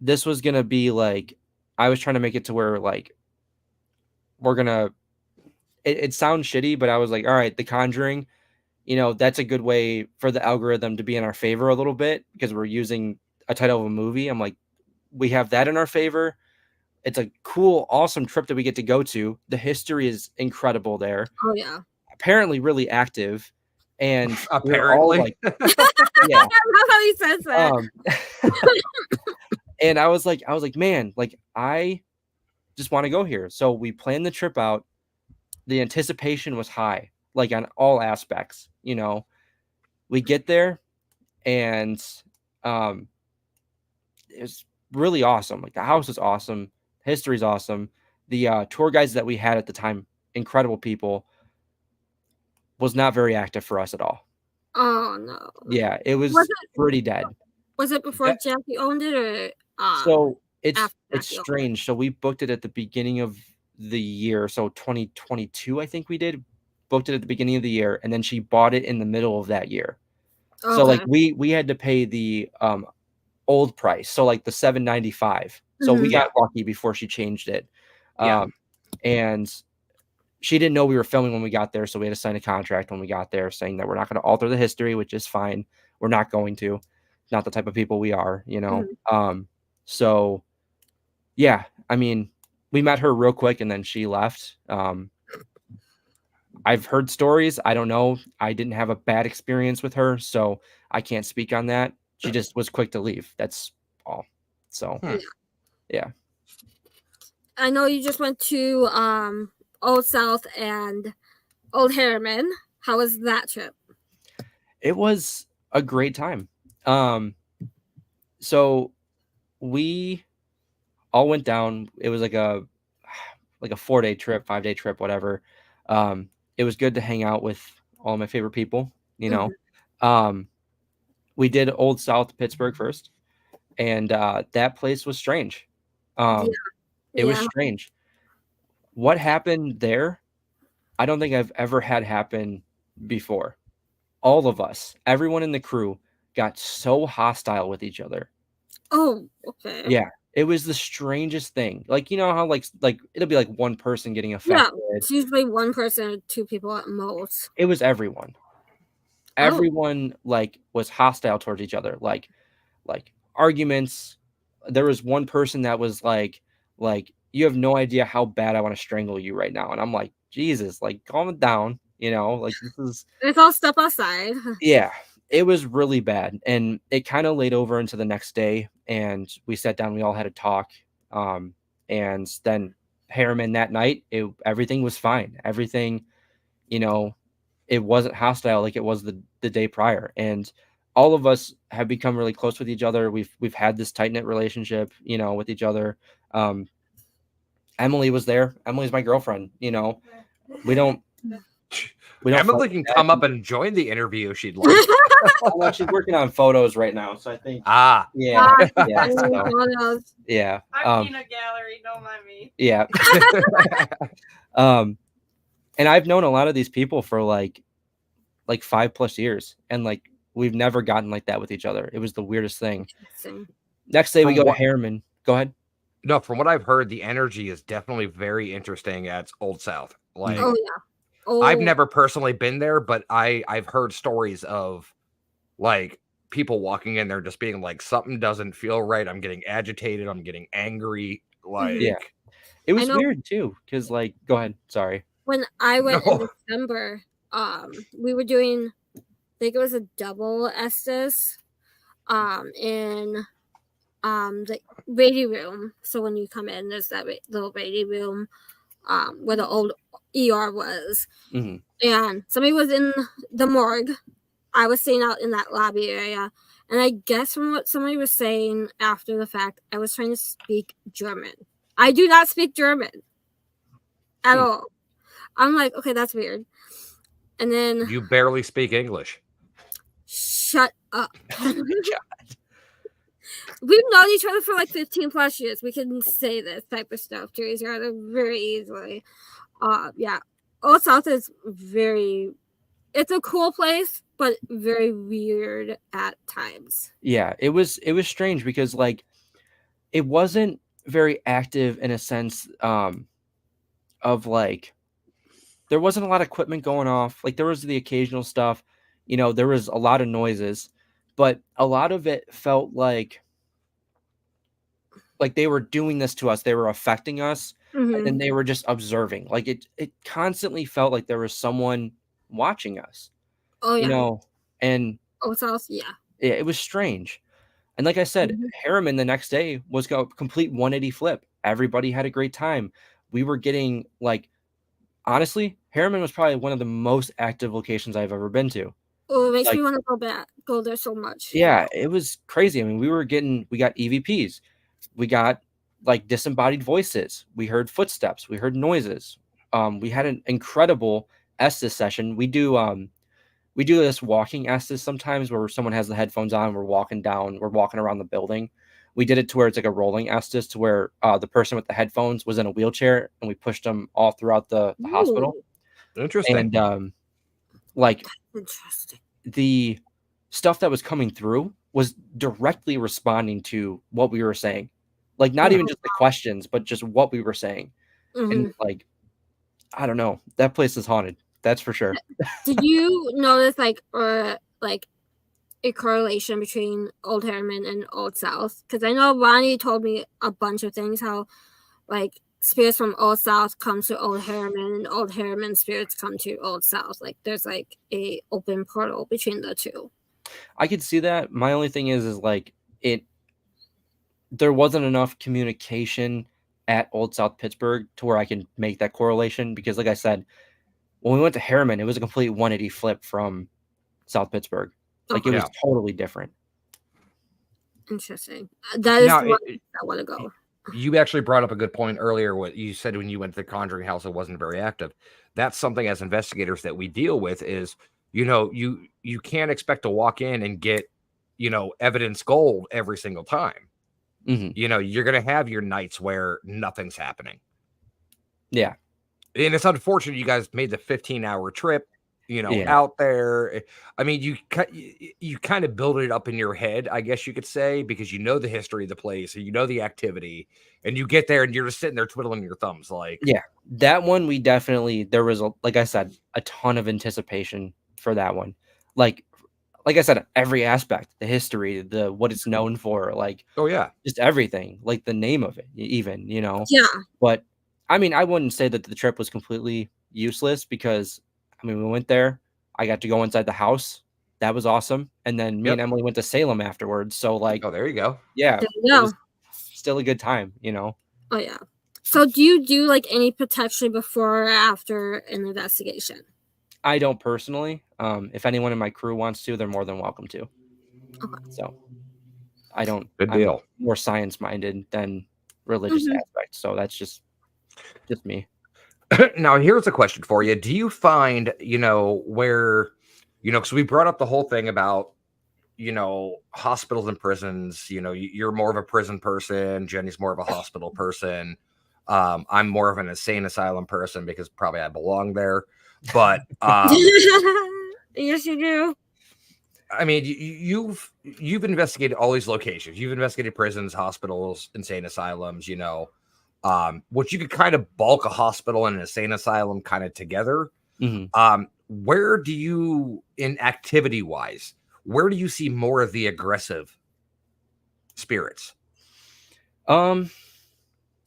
this was going to be like, I was trying to make it to where, like, we're going to, it sounds shitty, but I was like, all right, The Conjuring, you know, that's a good way for the algorithm to be in our favor a little bit, because we're using a title of a movie. I'm like, we have that in our favor. It's a cool, awesome trip that we get to go to. The history is incredible there. Oh, yeah. Apparently really active. And apparently, like, yeah, that's how he says that. And I was like, man, like, I just want to go here. So we planned the trip out. The anticipation was high, like on all aspects. You know, we get there, and it's really awesome. Like, the house is awesome, history's awesome. the tour guides that we had at the time, incredible people, was not very active for us at all. Oh no. Yeah, it was pretty dead. Was it before Jackie owned it, or so it's after Jackie owned it? strange. So we booked it at the beginning of the year, so 2022, I think we did. Booked it at the beginning of the year, and then she bought it in the middle of that year. So like Okay. we had to pay the old price, so like the $795. So we Mhm. got lucky before she changed it. Yeah. And she didn't know we were filming when we got there, so we had to sign a contract when we got there saying that we're not going to alter the history, which is fine. We're not going to. Not the type of people we are, you know. So yeah, I mean, we met her real quick and then she left. I've heard stories. I don't know. I didn't have a bad experience with her, so I can't speak on that. She just was quick to leave. That's all. So yeah. I know you just went to Old South and Old Harriman. How was that trip? It was a great time. So we all went down. It was like a 4-day trip, 5-day trip, whatever. It was good to hang out with all my favorite people, you know. We did Old South Pittsburgh first, and that place was strange. It was strange. What happened there, I don't think I've ever had happen before. All of us, everyone in the crew, got so hostile with each other. Oh, okay. Yeah, it was the strangest thing. Like, you know how like it'll be like one person getting affected. Yeah, it's usually one person or two people at most. It was everyone. Everyone like was hostile towards each other. Like arguments. There was one person that was like you have no idea how bad I want to strangle you right now, and I'm like, Jesus, like calm it down. You know, like this is. Let's all step outside. Yeah, it was really bad, and it kind of laid over into the next day, and we sat down. We all had a talk, and then Harriman that night, everything was fine. Everything, you know, it wasn't hostile like it was the day prior, and all of us have become really close with each other. We've had this tight knit relationship, you know, with each other. Emily was there. Emily's my girlfriend. You know, we don't. Emily can come up and join the interview if she'd like. Well, she's working on photos right now, so I think. Yeah. Yeah. So, yeah. I'm peanut gallery. Don't mind me. Yeah. And I've known a lot of these people for like 5+ years, and like we've never gotten like that with each other. It was the weirdest thing. Next day we go to Harriman. Go ahead. No, from what I've heard, the energy is definitely very interesting at Old South. Like, I've never personally been there, but I've heard stories of like people walking in there just being like, something doesn't feel right. I'm getting agitated. I'm getting angry. Like, yeah, it was weird too. Cause like, go ahead. Sorry. When I went in December, we were doing, I think it was a double Estes, in the waiting room. So when you come in, there's that little waiting room where the old ER was. And somebody was in the morgue. I was staying out in that lobby area. And I guess from what somebody was saying after the fact, I was trying to speak German. I do not speak German at all. I'm like, okay, that's weird. And then you barely speak English. Shut up. Oh my God. We've known each other for like 15+ years. We can say this type of stuff to each other very easily. Yeah. Old South is it's a cool place, but very weird at times. Yeah, it was strange because like it wasn't very active in a sense of like there wasn't a lot of equipment going off. Like there was the occasional stuff, you know, there was a lot of noises, but a lot of it felt like they were doing this to us. They were affecting us, and then they were just observing. Like it constantly felt like there was someone watching us. Oh yeah. You know, and Old South, yeah. Yeah, it was strange. And like I said, Harriman the next day was a complete 180 flip. Everybody had a great time. We were getting like, honestly, Harriman was probably one of the most active locations I've ever been to. Oh, it makes me want to go there so much. Yeah, it was crazy. I mean, we got EVPs. We got like disembodied voices. We heard footsteps. We heard noises. We had an incredible Estes session. We do this walking Estes sometimes where someone has the headphones on. We're walking around the building. We did it to where it's like a rolling Estes to where the person with the headphones was in a wheelchair and we pushed them all throughout the hospital. Interesting. And like Interesting. the stuff that was coming through was directly responding to what we were saying. Like not even just the questions, but just what we were saying. And like, I don't know, that place is haunted. That's for sure. Did you notice like a correlation between Old Harriman and Old South? Because I know Ronnie told me a bunch of things, how like spirits from Old South come to Old Harriman and Old Harriman spirits come to Old South. Like there's like a open portal between the two. I could see that. My only thing is like there wasn't enough communication at Old South Pittsburgh to where I can make that correlation, because like I said, when we went to Harriman, it was a complete 180 flip from South Pittsburgh. Like it was totally different. Interesting. That is the one I want to go. You actually brought up a good point earlier. What you said when you went to the Conjuring House, it wasn't very active. That's something as investigators that we deal with is, you can't expect to walk in and get, evidence gold every single time. You're going to have your nights where nothing's happening. Yeah. And it's unfortunate you guys made the 15-hour trip, out there. I mean, you kind of build it up in your head, I guess you could say, because you know the history of the place, and you know the activity, and you get there and you're just sitting there twiddling your thumbs. Like, yeah, that one there was, like I said, a ton of anticipation for that one. Like I said, every aspect, the history, what it's known for, like, just everything, like the name of it, even, Yeah. But I mean, I wouldn't say that the trip was completely useless, because I mean, we went there. I got to go inside the house. That was awesome. And then me and Emily went to Salem afterwards. So like, oh, there you go. Yeah, there you go. It was still a good time, Oh yeah. So do you do like any protection before or after an investigation? I don't personally. If anyone in my crew wants to, they're more than welcome to. Okay. So I don't. Good deal. I'm more science minded than religious aspects. So that's just me. Now, here's a question for you. Do you find, where, because we brought up the whole thing about, hospitals and prisons, you're more of a prison person. Jenny's more of a hospital person. I'm more of an insane asylum person because probably I belong there. But yes, you do. I mean, you've investigated all these locations. You've investigated prisons, hospitals, insane asylums, which you could kind of bulk a hospital and an insane asylum kind of together. Where do you, in activity wise, where do you see more of the aggressive spirits? And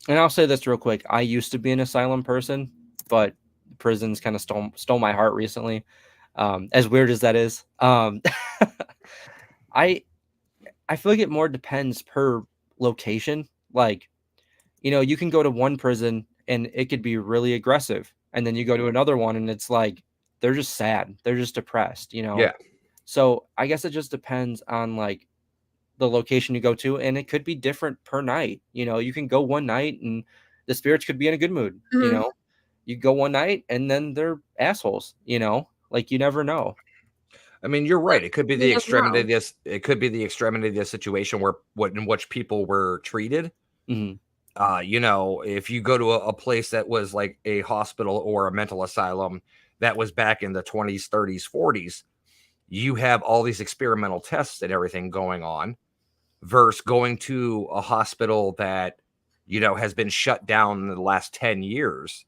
I'll say this real quick. I used to be an asylum person, but prisons kind of stole my heart recently. As weird as that is. I feel like it more depends per location. Like, you can go to one prison and it could be really aggressive. And then you go to another one and it's like, they're just sad. They're just depressed, Yeah. So I guess it just depends on like the location you go to. And it could be different per night. You can go one night and the spirits could be in a good mood. You go one night and then they're assholes, like you never know. I mean, you're right. It could be the extremity of this. It could be the extremity of this situation in which people were treated. If you go to a place that was like a hospital or a mental asylum that was back in the 20s, 30s, 40s, you have all these experimental tests and everything going on versus going to a hospital that, has been shut down in the last 10 years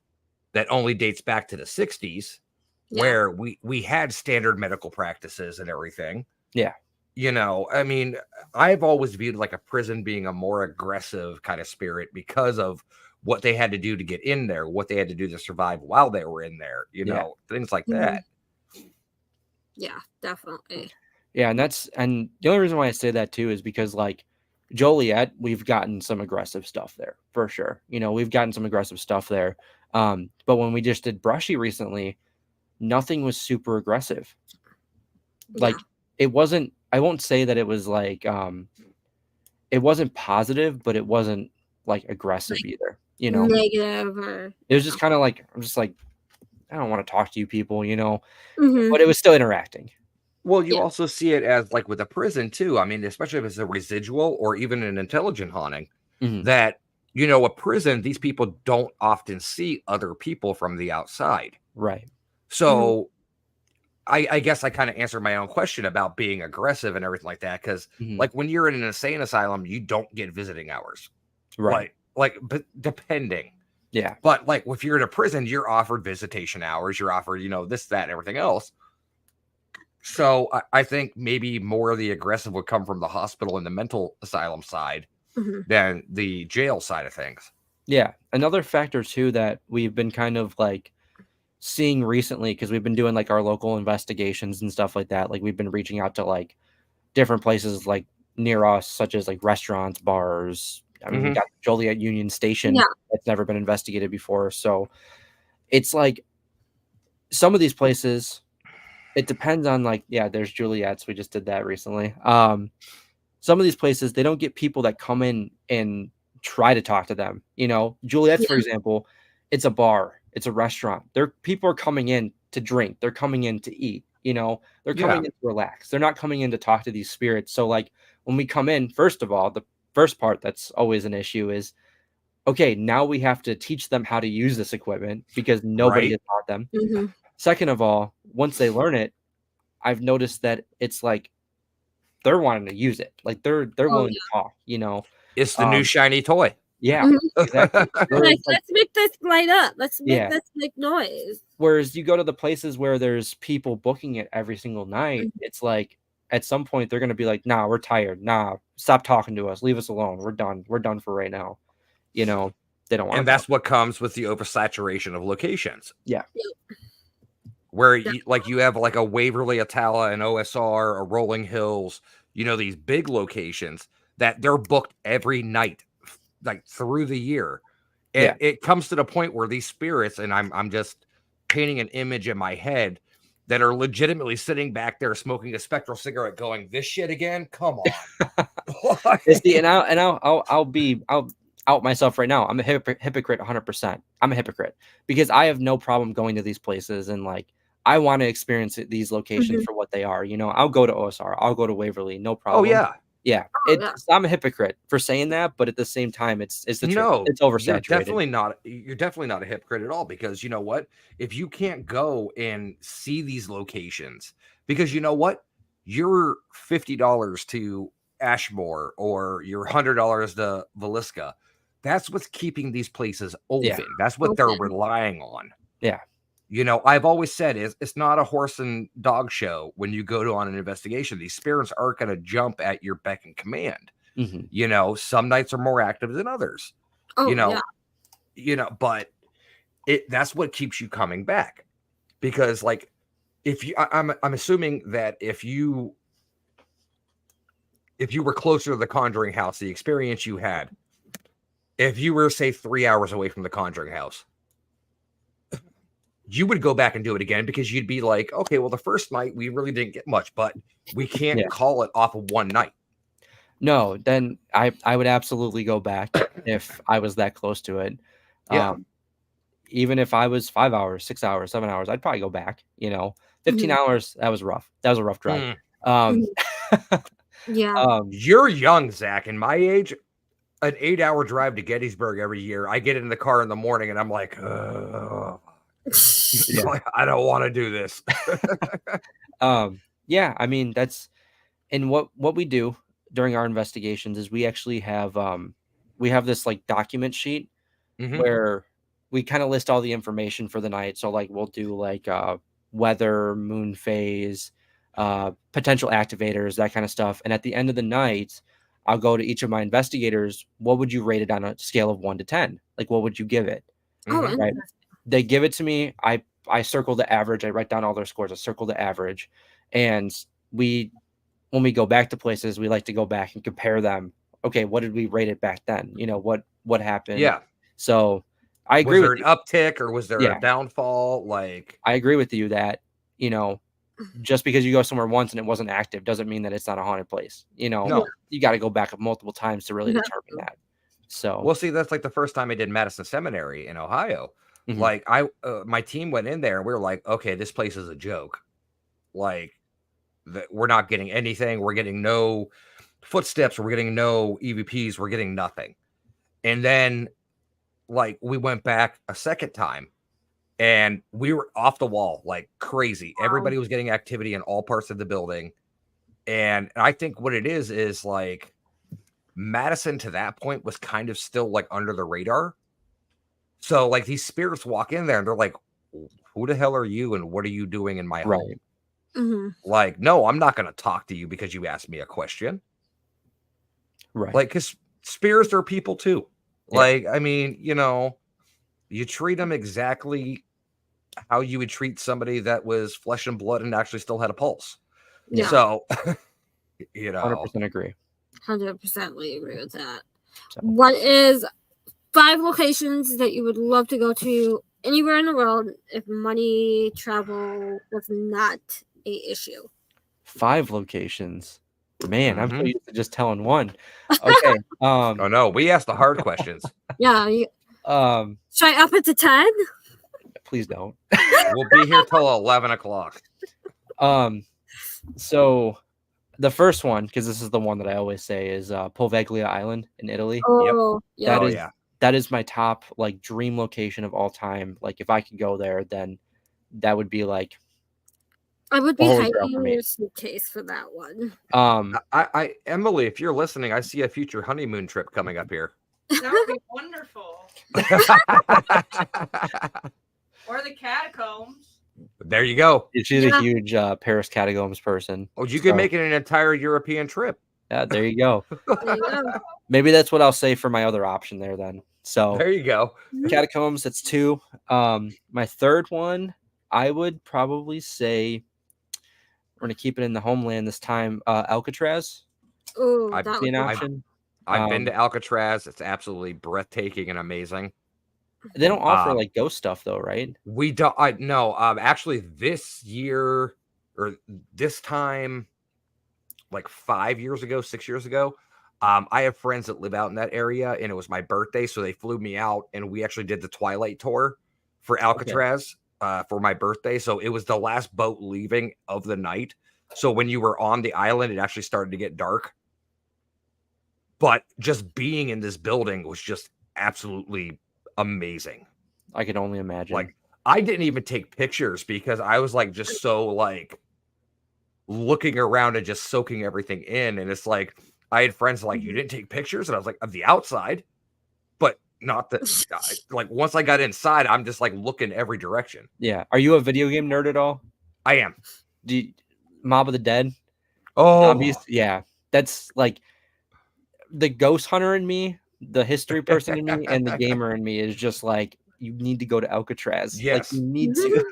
that only dates back to the 60s, where we had standard medical practices and everything. Yeah. I mean, I've always viewed like a prison being a more aggressive kind of spirit because of what they had to do to get in there, what they had to do to survive while they were in there, things like that. Yeah, definitely. Yeah, and the only reason why I say that too is because like Joliet, we've gotten some aggressive stuff there for sure. We've gotten some aggressive stuff there. But when we just did Brushy recently, nothing was super aggressive. Like it wasn't, I won't say that it was like, it wasn't positive, but it wasn't like aggressive Like, either, you know. negative or It was just kind of like, I'm just like, I don't want to talk to you people, you know, Mhm. but it was still interacting. Well, you Yeah. also see it as like with a prison too. I mean, especially if it's a residual or even an intelligent haunting, Mhm. that, you know, a prison, these people don't often see other people from the outside. Right. So I guess I kind of answered my own question about being aggressive and everything like that. Because Mhm. like when you're in an insane asylum, you don't get visiting hours. Right. But depending. Yeah. But like if you're in a prison, you're offered visitation hours, you're offered, you know, this, that, and everything else. So I think maybe more of the aggressive would come from the hospital and the mental asylum side Mhm. than the jail side of things. Yeah. Another factor too that we've been kind of like seeing recently, because we've been doing like our local investigations and stuff like that. Like we've been reaching out to like different places like near us, such as like restaurants, bars. I mean, we Mhm. got Joliet Union Station Yeah. that's never been investigated before. So it's like some of these places, it depends on like, yeah, there's Juliet's. We just did that recently. Some of these places, they don't get people that come in and try to talk to them. You know, Juliet's, for Yeah. example, it's a bar, it's a restaurant. People are coming in to drink, they're coming in to eat, you know, they're Yeah. coming in to relax. They're not coming in to talk to these spirits. So, like, when we come in, first of all, the first part that's always an issue is okay, now we have to teach them how to use this equipment because nobody Right. has taught them. Mhm. Second of all, once they learn it, I've noticed that it's like they're wanting to use it. Like they're Oh, willing to yeah. talk, you know. It's the new shiny toy. Yeah, Mhm. exactly. Like, Whereas, like, let's make this light up. Let's make yeah. this make noise. Whereas you go to the places where there's people booking it every single night, Mhm. it's like at some point they're gonna be like, "Nah, we're tired. Nah, stop talking to us. Leave us alone. We're done. We're done for right now." You know, they don't want And to that's talk. what comes with the oversaturation of locations. Yeah. Where Yeah. you have like a Waverly, Atala, an OSR, a Rolling Hills, you know, these big locations that they're booked every night, like through the year. And Yeah. it comes to the point where these spirits, and I'm just painting an image in my head, that are legitimately sitting back there smoking a spectral cigarette going, this shit again? Come on. See, and I'll out myself right now. I'm a hypocrite 100%. I'm a hypocrite because I have no problem going to these places and like I want to experience these locations Mhm. for what they are. You know, I'll go to OSR, I'll go to Waverly, no Oh, problem. yeah. Yeah, Oh, yeah. I'm a hypocrite for saying that, but at the same time, it's the truth. No, It's you're oversaturated. definitely not a hypocrite at all, because you know what? If you can't go and see these locations, because you know what? You're $50 to Ashmore or you're $100 to Velisca. That's what's keeping these places Yeah. open. That's what they're Open. relying on. Yeah. You know, I've always said it's not a horse and dog show when you go to on an investigation. These spirits aren't going to jump at your beck and command. Mhm. You know, some nights are more active than others. Oh, You know, yeah. but that's what keeps you coming back, because like if you I'm assuming that if you were closer to the Conjuring house, the experience you had, if you were say 3 hours away from the Conjuring house, you would go back and do it again, because you'd be like, okay, well, the first night we really didn't get much, but we can't Yeah. call it off of one night. No, then I would absolutely go back if I was that close to it. Yeah. Even if I was 5 hours, 6 hours, 7 hours, I'd probably go back, you know. 15 Mhm. hours, that was rough. That was a rough drive. Mm. Yeah. You're young, Zach, and my age, an 8-hour drive to Gettysburg every year. I get in the car in the morning and I'm like, Yeah. I don't want to do this. Yeah, I mean, that's and what we do during our investigations is we actually have we have this like document sheet Mhm. where we kind of list all the information for the night. So like we'll do like weather, moon phase, potential activators, that kind of stuff. And at the end of the night, I'll go to each of my investigators. What would you rate it on a scale of 1 to 10? Like, what would you give it? Oh, Mhm. Right. They give it to me. I circle the average. I write down all their scores. I circle the average. And when we go back to places, we like to go back and compare them. Okay, what did we rate it back then? You know, what happened? Yeah. So I Was agree there with an you. uptick or was there Yeah. a downfall? Like, I agree with you that, you know, just because you go somewhere once and it wasn't active doesn't mean that it's not a haunted place. You know, no. you got to go back multiple times to really Yeah. determine that. So, well, see, that's like the first time I did Madison Seminary in Ohio. Mhm. Like my team went in there and we were like, okay, this place is a joke. Like we're not getting anything. We're getting no footsteps. We're getting no EVPs. We're getting nothing. And then like we went back a second time and we were off the wall like crazy. Wow. Everybody was getting activity in all parts of the building. And I think what it is like Madison to that point was kind of still like under the radar. So like these spirits walk in there and they're like, who the hell are you and what are you doing in my home? right. Mm-hmm. Like, no, I'm not going to talk to you because you asked me a question. Right. Like, because spirits are people too. Yeah. Like, I mean, you know, you treat them exactly how you would treat somebody that was flesh and blood and actually still had a pulse. Yeah. So, you know, 100% agree. 100% agree with that. So. What is 5 locations that you would love to go to anywhere in the world if money travel was not a issue? 5 locations. Man, I'm so Mhm. used to just telling one. Okay. oh no, we asked the hard questions. Yeah. Should I up it to 10? Please don't. We'll be here till 11 o'clock. So the first one, because this is the one that I always say, is Poveglia Island in Italy. Oh, yeah. That Oh is yeah. that is my top like dream location of all time. Like if I could go there, then that would be like I would be Holy grail hiding for in me. your suitcase for that one. I Emily, if you're listening, I see a future honeymoon trip coming up here. That would be wonderful. Or the catacombs. There you go. she's Yeah. a huge Paris catacombs person. Oh, you could make it an entire European trip. Yeah, there you go. There you go. Maybe that's what I'll say for my other option there then. So There you go. catacombs, that's 2. My third one, I would probably say we're gonna keep it in the homeland this time. Alcatraz. Oh, I've that Be would an be option. I've been to Alcatraz. It's absolutely breathtaking and amazing. They don't offer Um, like ghost stuff though, right? We don't. I no. Actually, this year or this time, like 5 years ago, 6 years ago, I have friends that live out in that area, and it was my birthday, so they flew me out, and we actually did the Twilight tour for Alcatraz for my birthday. So it was the last boat leaving of the night. So when you were on the island, it actually started to get dark. But just being in this building was just absolutely amazing. I could only imagine. Like I didn't even take pictures because I was like just so like looking around and just soaking everything in. And it's like I had friends like, you didn't take pictures, and I was like, of the outside, but not the like once I got inside, I'm just like looking every direction. Yeah. Are you a video game nerd at all? I am. Do you, Mob of the Dead? Oh, Zombies? Yeah. That's like the ghost hunter in me, the history person in me, and the gamer in me is just like, you need to go to Alcatraz. Yes. Like you need to.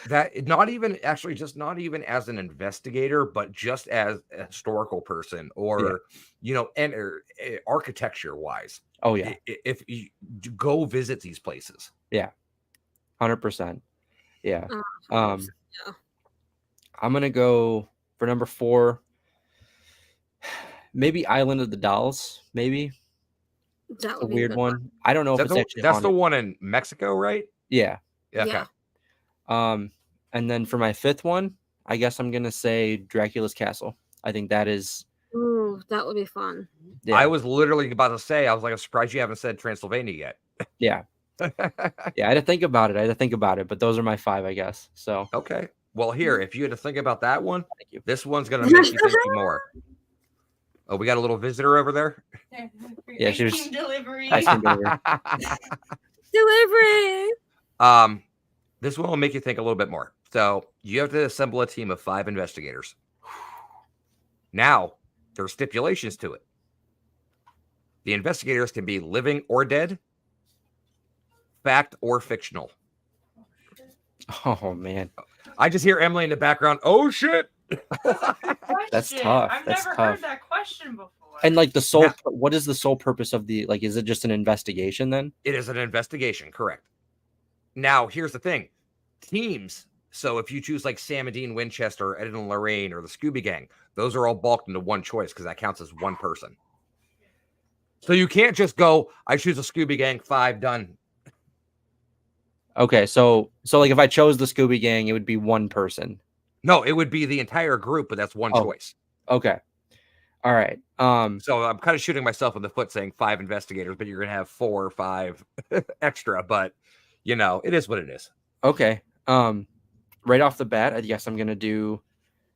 that not even actually just not even as an investigator, but just as a historical person or you know, and architecture wise. Oh yeah. If you go visit these places. Yeah. 100%. Yeah. Yeah. I'm gonna go for number 4. Maybe Island of the Dolls. Maybe That a would be weird good one. I don't know if it's actually that's the haunted. one in Mexico, right? Yeah. Okay. Yeah. And then for my 5th one, I guess I'm gonna say Dracula's Castle. I think that is. Ooh, that would be fun. Yeah. I was literally about to say, I was like, I'm surprised you haven't said Transylvania yet. Yeah. Yeah. I had to think about it. But those are my 5, I guess. So Okay. Well, here, if you had to think about that one, thank you. this one's gonna make you think more. Oh, we got a little visitor over there. Yeah, she was- Ice cream delivery. Ice cream delivery. Delivery. This one will make you think a little bit more. So you have to assemble a team of 5 investigators. Now, there are stipulations to it. The investigators can be living or dead, fact or fictional. Oh man, I just hear Emily in the background. Oh shit! That's Question. tough. I've That's never tough. heard that question before. and like the sole. Yeah. What is the sole purpose of the like? Is it just an investigation then? It is an investigation, correct? Now, here's the thing: teams. So if you choose like Sam and Dean Winchester, Ed and Lorraine, or the Scooby Gang, those are all bulked into one choice because that counts as one person. So you can't just go, I choose a Scooby Gang, 5 done. Okay, so like if I chose the Scooby Gang, it would be one person. No, it would be the entire group, but that's one choice. Okay. All right. So I'm kind of shooting myself in the foot saying 5 investigators, but you're gonna have 4 or 5 extra. But it is what it is. Okay. Right off the bat, I guess I'm gonna do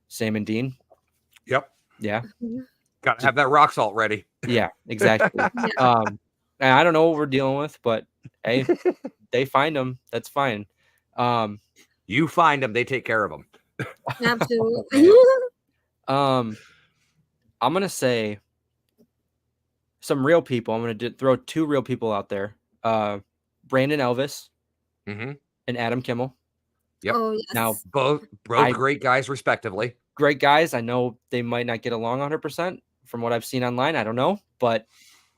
Sam and Dean. Yep. Yeah. Gotta have that rock salt ready. Yeah, exactly. And I don't know what we're dealing with, but hey, they find them. That's fine. You find them, they take care of them. Absolutely. I'm gonna say some real people. I'm gonna throw 2 real people out there. Brandon Elvis and Adam Kimmel. Yep. Oh, yes. Now both great guys, respectively. Great guys. I know they might not get along 100% from what I've seen online. I don't know, but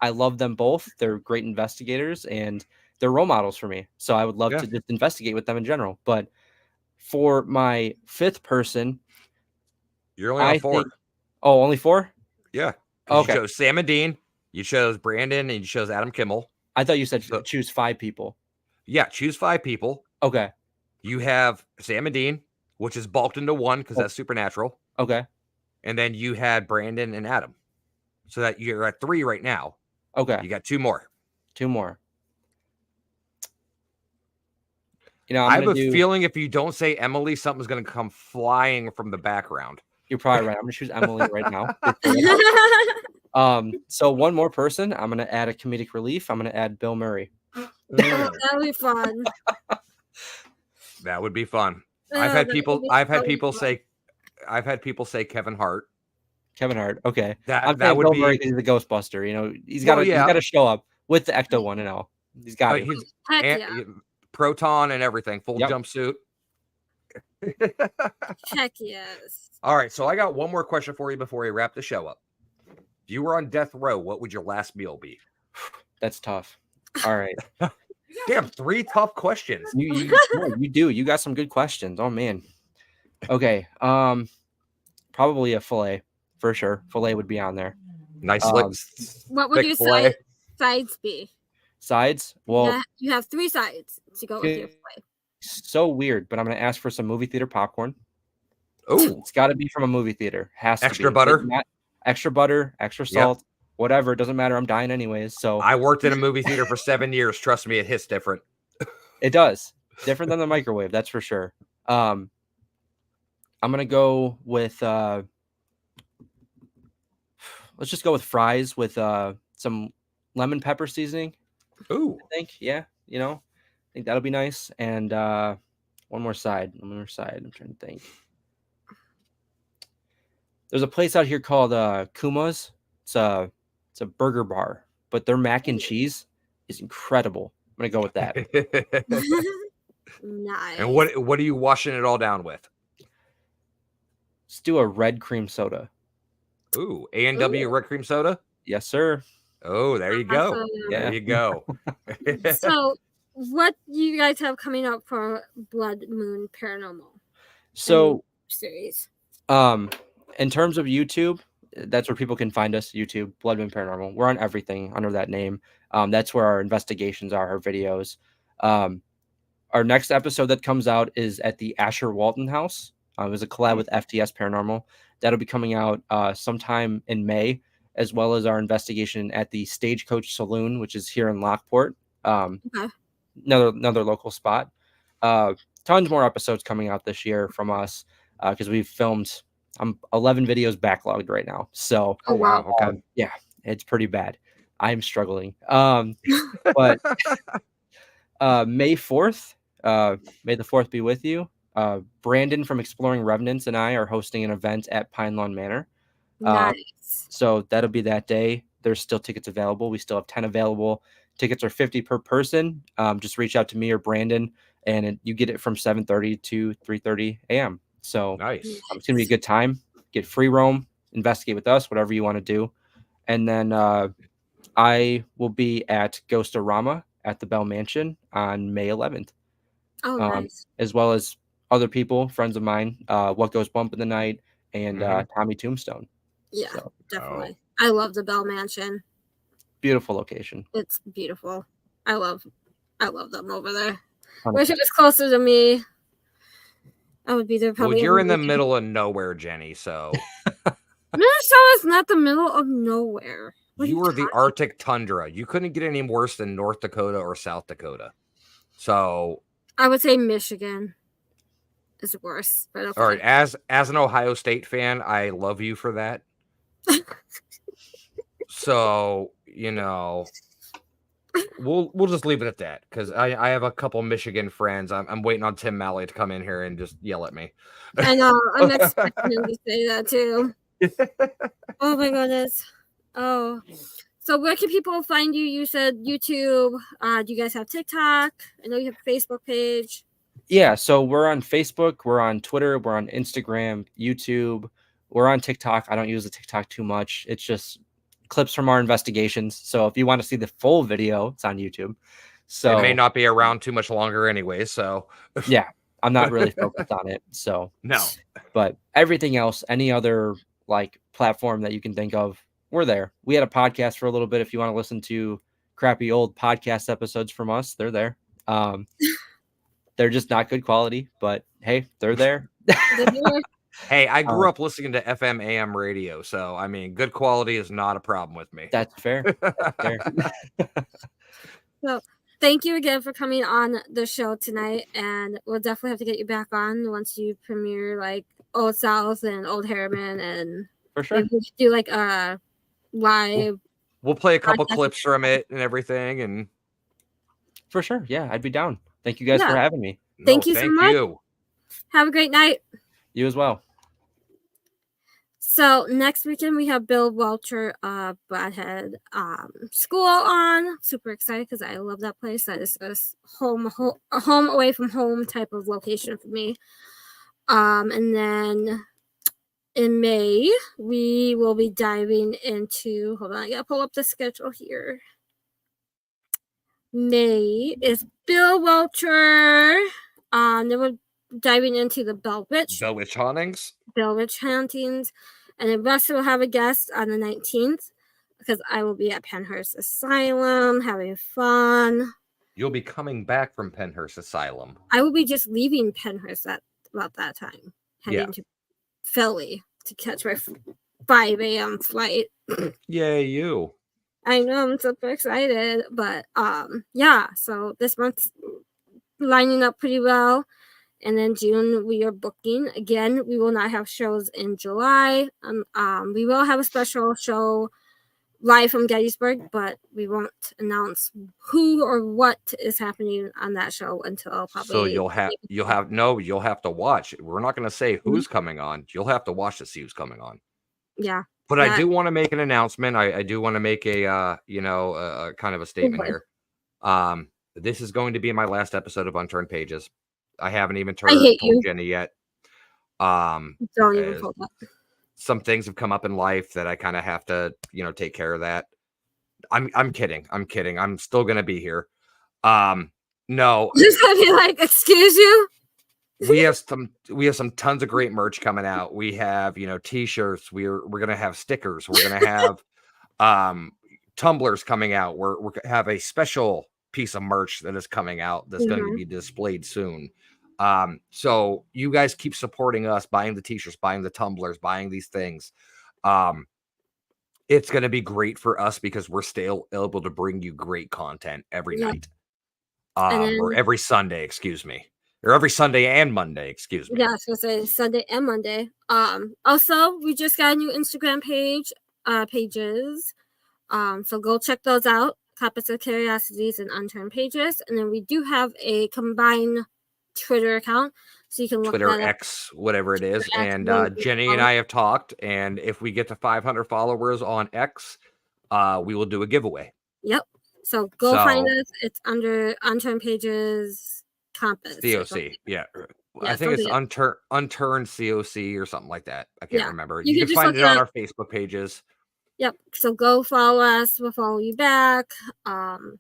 I love them both. They're great investigators and they're role models for me. So I would love to just investigate with them in general. But for my 5th person, you're only on 4. Only 4? Yeah. Okay. You chose Sam and Dean, you chose Brandon, and you chose Adam Kimmel. I thought you said choose 5 people. Yeah, choose 5 people. Okay. You have Sam and Dean, which is bulked into 1 because that's supernatural. Okay. And then you had Brandon and Adam. So that you're at 3 right now. Okay. You got 2 more. 2 more. I have a feeling if you don't say Emily, something's going to come flying from the background. You're probably right. I'm going to choose Emily right now. So one more person. I'm going to add a comedic relief. I'm going to add Bill Murray. That'll be fun. That would be fun. I've had people say Kevin Hart. Kevin Hart. Okay. That would Bill be Murray, he's the Ghostbuster. He's got to show up with the Ecto one and all. He's got Proton and everything, full jumpsuit. Heck yes. All right, so I got one more question for you before we wrap the show up. If you were on death row, what would your last meal be? That's tough. All right. Damn, 3 tough questions. You do. You got some good questions. Oh man. Okay. Probably a fillet for sure. Fillet would be on there. Nice. What would your sides be? Sides? Well, you have 3 sides to go with your fillet. So weird, but I'm gonna ask for some movie theater popcorn. Oh, it's got to be from a movie theater. Has to extra be. butter, extra butter, extra salt, whatever. It doesn't matter. I'm dying anyways. So I worked in a movie theater for 7 years. Trust me, it hits different. It does. Different than the microwave, that's for sure. I'm gonna go with let's just go with fries with some lemon pepper seasoning. Ooh, I think, I think that'll be nice. And one more side. I'm trying to think. There's a place out here called Kuma's. It's a burger bar, but their mac and cheese is incredible. I'm gonna go with that. Nice. And what are you washing it all down with? Let's do a red cream soda. Ooh, A&W red cream soda? Yes, sir. Oh, there you go. Awesome. There you go. So, what you guys have coming up for Blood Moon Paranormal? So series. In terms of YouTube, that's where people can find us. YouTube, Blood Moon Paranormal. We're on everything under that name. That's where our investigations are, our videos. Our next episode that comes out is at the Asher Walton House. It was a collab with FTS Paranormal. That'll be coming out sometime in May, as well as our investigation at the Stagecoach Saloon, which is here in Lockport. Another local spot. Tons more episodes coming out this year from us because we've filmed. I'm 11 videos backlogged right now. So, oh wow, okay. Yeah, it's pretty bad. I'm struggling. But May 4th, may the 4th be with you. Brandon from Exploring Revenants and I are hosting an event at Pine Lawn Manor. Nice. So that'll be that day. There's still tickets available. We still have 10 available. Tickets are $50 per person. Just reach out to me or Brandon, and you get it from 7:30 to 3:30 a.m. So nice. It's gonna be a good time. Get free roam, investigate with us, whatever you want to do. And then I will be at Ghostorama at the Bell Mansion on May 11th. Oh, nice. As well as other people, friends of mine, What Goes Bump in the Night, and Tommy Tombstone. Yeah, definitely. I love the Bell Mansion. Beautiful location. It's beautiful. I love them over there. 100%. Wish it was closer to me. I would be there Well, probably. you're in the every weekend. middle of nowhere, Jenny. So Minnesota is not the middle of nowhere. What you are are the talking- Arctic tundra. You couldn't get any worse than North Dakota or South Dakota. So, I would say Michigan is worse. But okay. all right, as an Ohio State fan, I love you for that. So, you know, we'll just leave it at that because I have a couple Michigan friends. I'm waiting on Tim Malley to come in here and just yell at me. I know. I'm expecting him to say that too. Oh my goodness. Oh. So where can people find you? You said YouTube. Do you guys have TikTok? I know you have a Facebook page. Yeah, so we're on Facebook, we're on Twitter, we're on Instagram, YouTube, we're on TikTok. I don't use the TikTok too much. It's just clips from our investigations. So if you want to see the full video, it's on YouTube. So it may not be around too much longer anyway. So yeah, I'm not really focused on it. So no, but everything else, any other like platform that you can think of, we're there. We had a podcast for a little bit. If you want to listen to crappy old podcast episodes from us, they're there. They're just not good quality, but hey, they're there. Hey, I grew up listening to FM AM radio, so I mean, good quality is not a problem with me. That's fair. Fair. So thank you again for coming on the show tonight, and we'll definitely have to get you back on once you premiere like Old South and Old Harriman, and For sure. maybe we should do like a live. We'll play a couple podcast. clips from it and everything, and For sure. Yeah, I'd be down. Thank you guys for having me. Thank you so much. Have a great night. You as well. So next weekend we have Bill Welcher, Bradhead School on. Super excited because I love that place. That is a home away from home type of location for me. And then in May we will be diving into. Hold on, I gotta pull up the schedule here. May is Bill Welcher. Then we're diving into the Bell Witch hauntings. Bell Witch hauntings. And then Russ will have a guest on the 19th because I will be at Penhurst Asylum having fun. You'll be coming back from Penhurst Asylum. I will be just leaving Penhurst at about that time, heading to Philly to catch my 5 a.m. flight. Yay, you. I know, I'm super excited. But yeah, so this month's lining up pretty well. And then June, we are booking. Again, we will not have shows in July. We will have a special show live from Gettysburg, but we won't announce who or what is happening on that show until probably. So you'll have to watch. We're not going to say who's coming on. You'll have to watch to see who's coming on. Yeah. But I do want to make an announcement. I do want to make a kind of a statement here. This is going to be my last episode of Unturned Pages. I haven't even told Jenny yet. Don't even hold up. Some things have come up in life that I kind of have to, take care of that. I'm kidding. I'm still gonna be here. No. Just gonna be like, excuse you. we have some tons of great merch coming out. We have, t-shirts. We're gonna have stickers. We're gonna have tumblers coming out. We're have a special piece of merch that is coming out that's going to be displayed soon. So you guys keep supporting us, buying the t-shirts, buying the tumblers, buying these things. It's going to be great for us because we're still able to bring you great content every night. Or every Sunday, excuse me. Or every Sunday and Monday, excuse me. Yeah, I was going to say Sunday and Monday. Also, we just got a new Instagram pages. So go check those out. Topics of Curiosities and Unturned Pages. And then we do have a combined Twitter account. So you can look Twitter, that up. X, whatever it is. And Jenny and I have talked. And if we get to 500 followers on X, we will do a giveaway. Yep. So go find us. It's under Unturned Pages Compass. COC. Yeah. I think it's Unturned COC or something like that. I can't remember. You can find it on our Facebook pages. Yep. So go follow us. We'll follow you back. And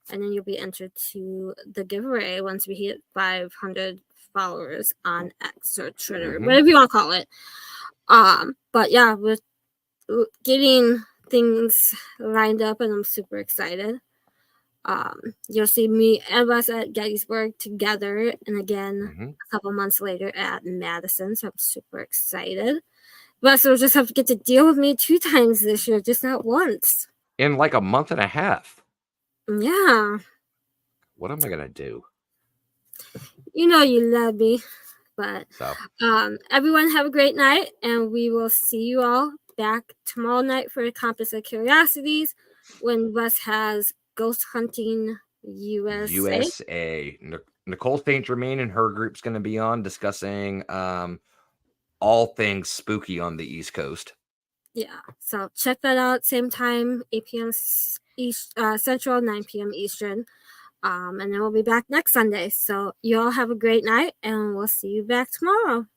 then you'll be entered to the giveaway once we hit 500 followers on X or Twitter, whatever you want to call it. But yeah, we're getting things lined up, and I'm super excited. You'll see me and us at Gettysburg together, and again a couple months later at Madison. So I'm super excited. Russ will just have to get to deal with me 2 times this year, just not once. In like a month and a half. Yeah. What am I gonna do? You know you love me. But So everyone have a great night, and we will see you all back tomorrow night for Compass of Curiosities when Russ has Ghost Hunting USA. Nicole St. Germain and her group's going to be on discussing all things spooky on the East Coast. Yeah, so check that out. Same time, 8 p.m. Central, 9 p.m. Eastern. And then we'll be back next Sunday. So you all have a great night, and we'll see you back tomorrow.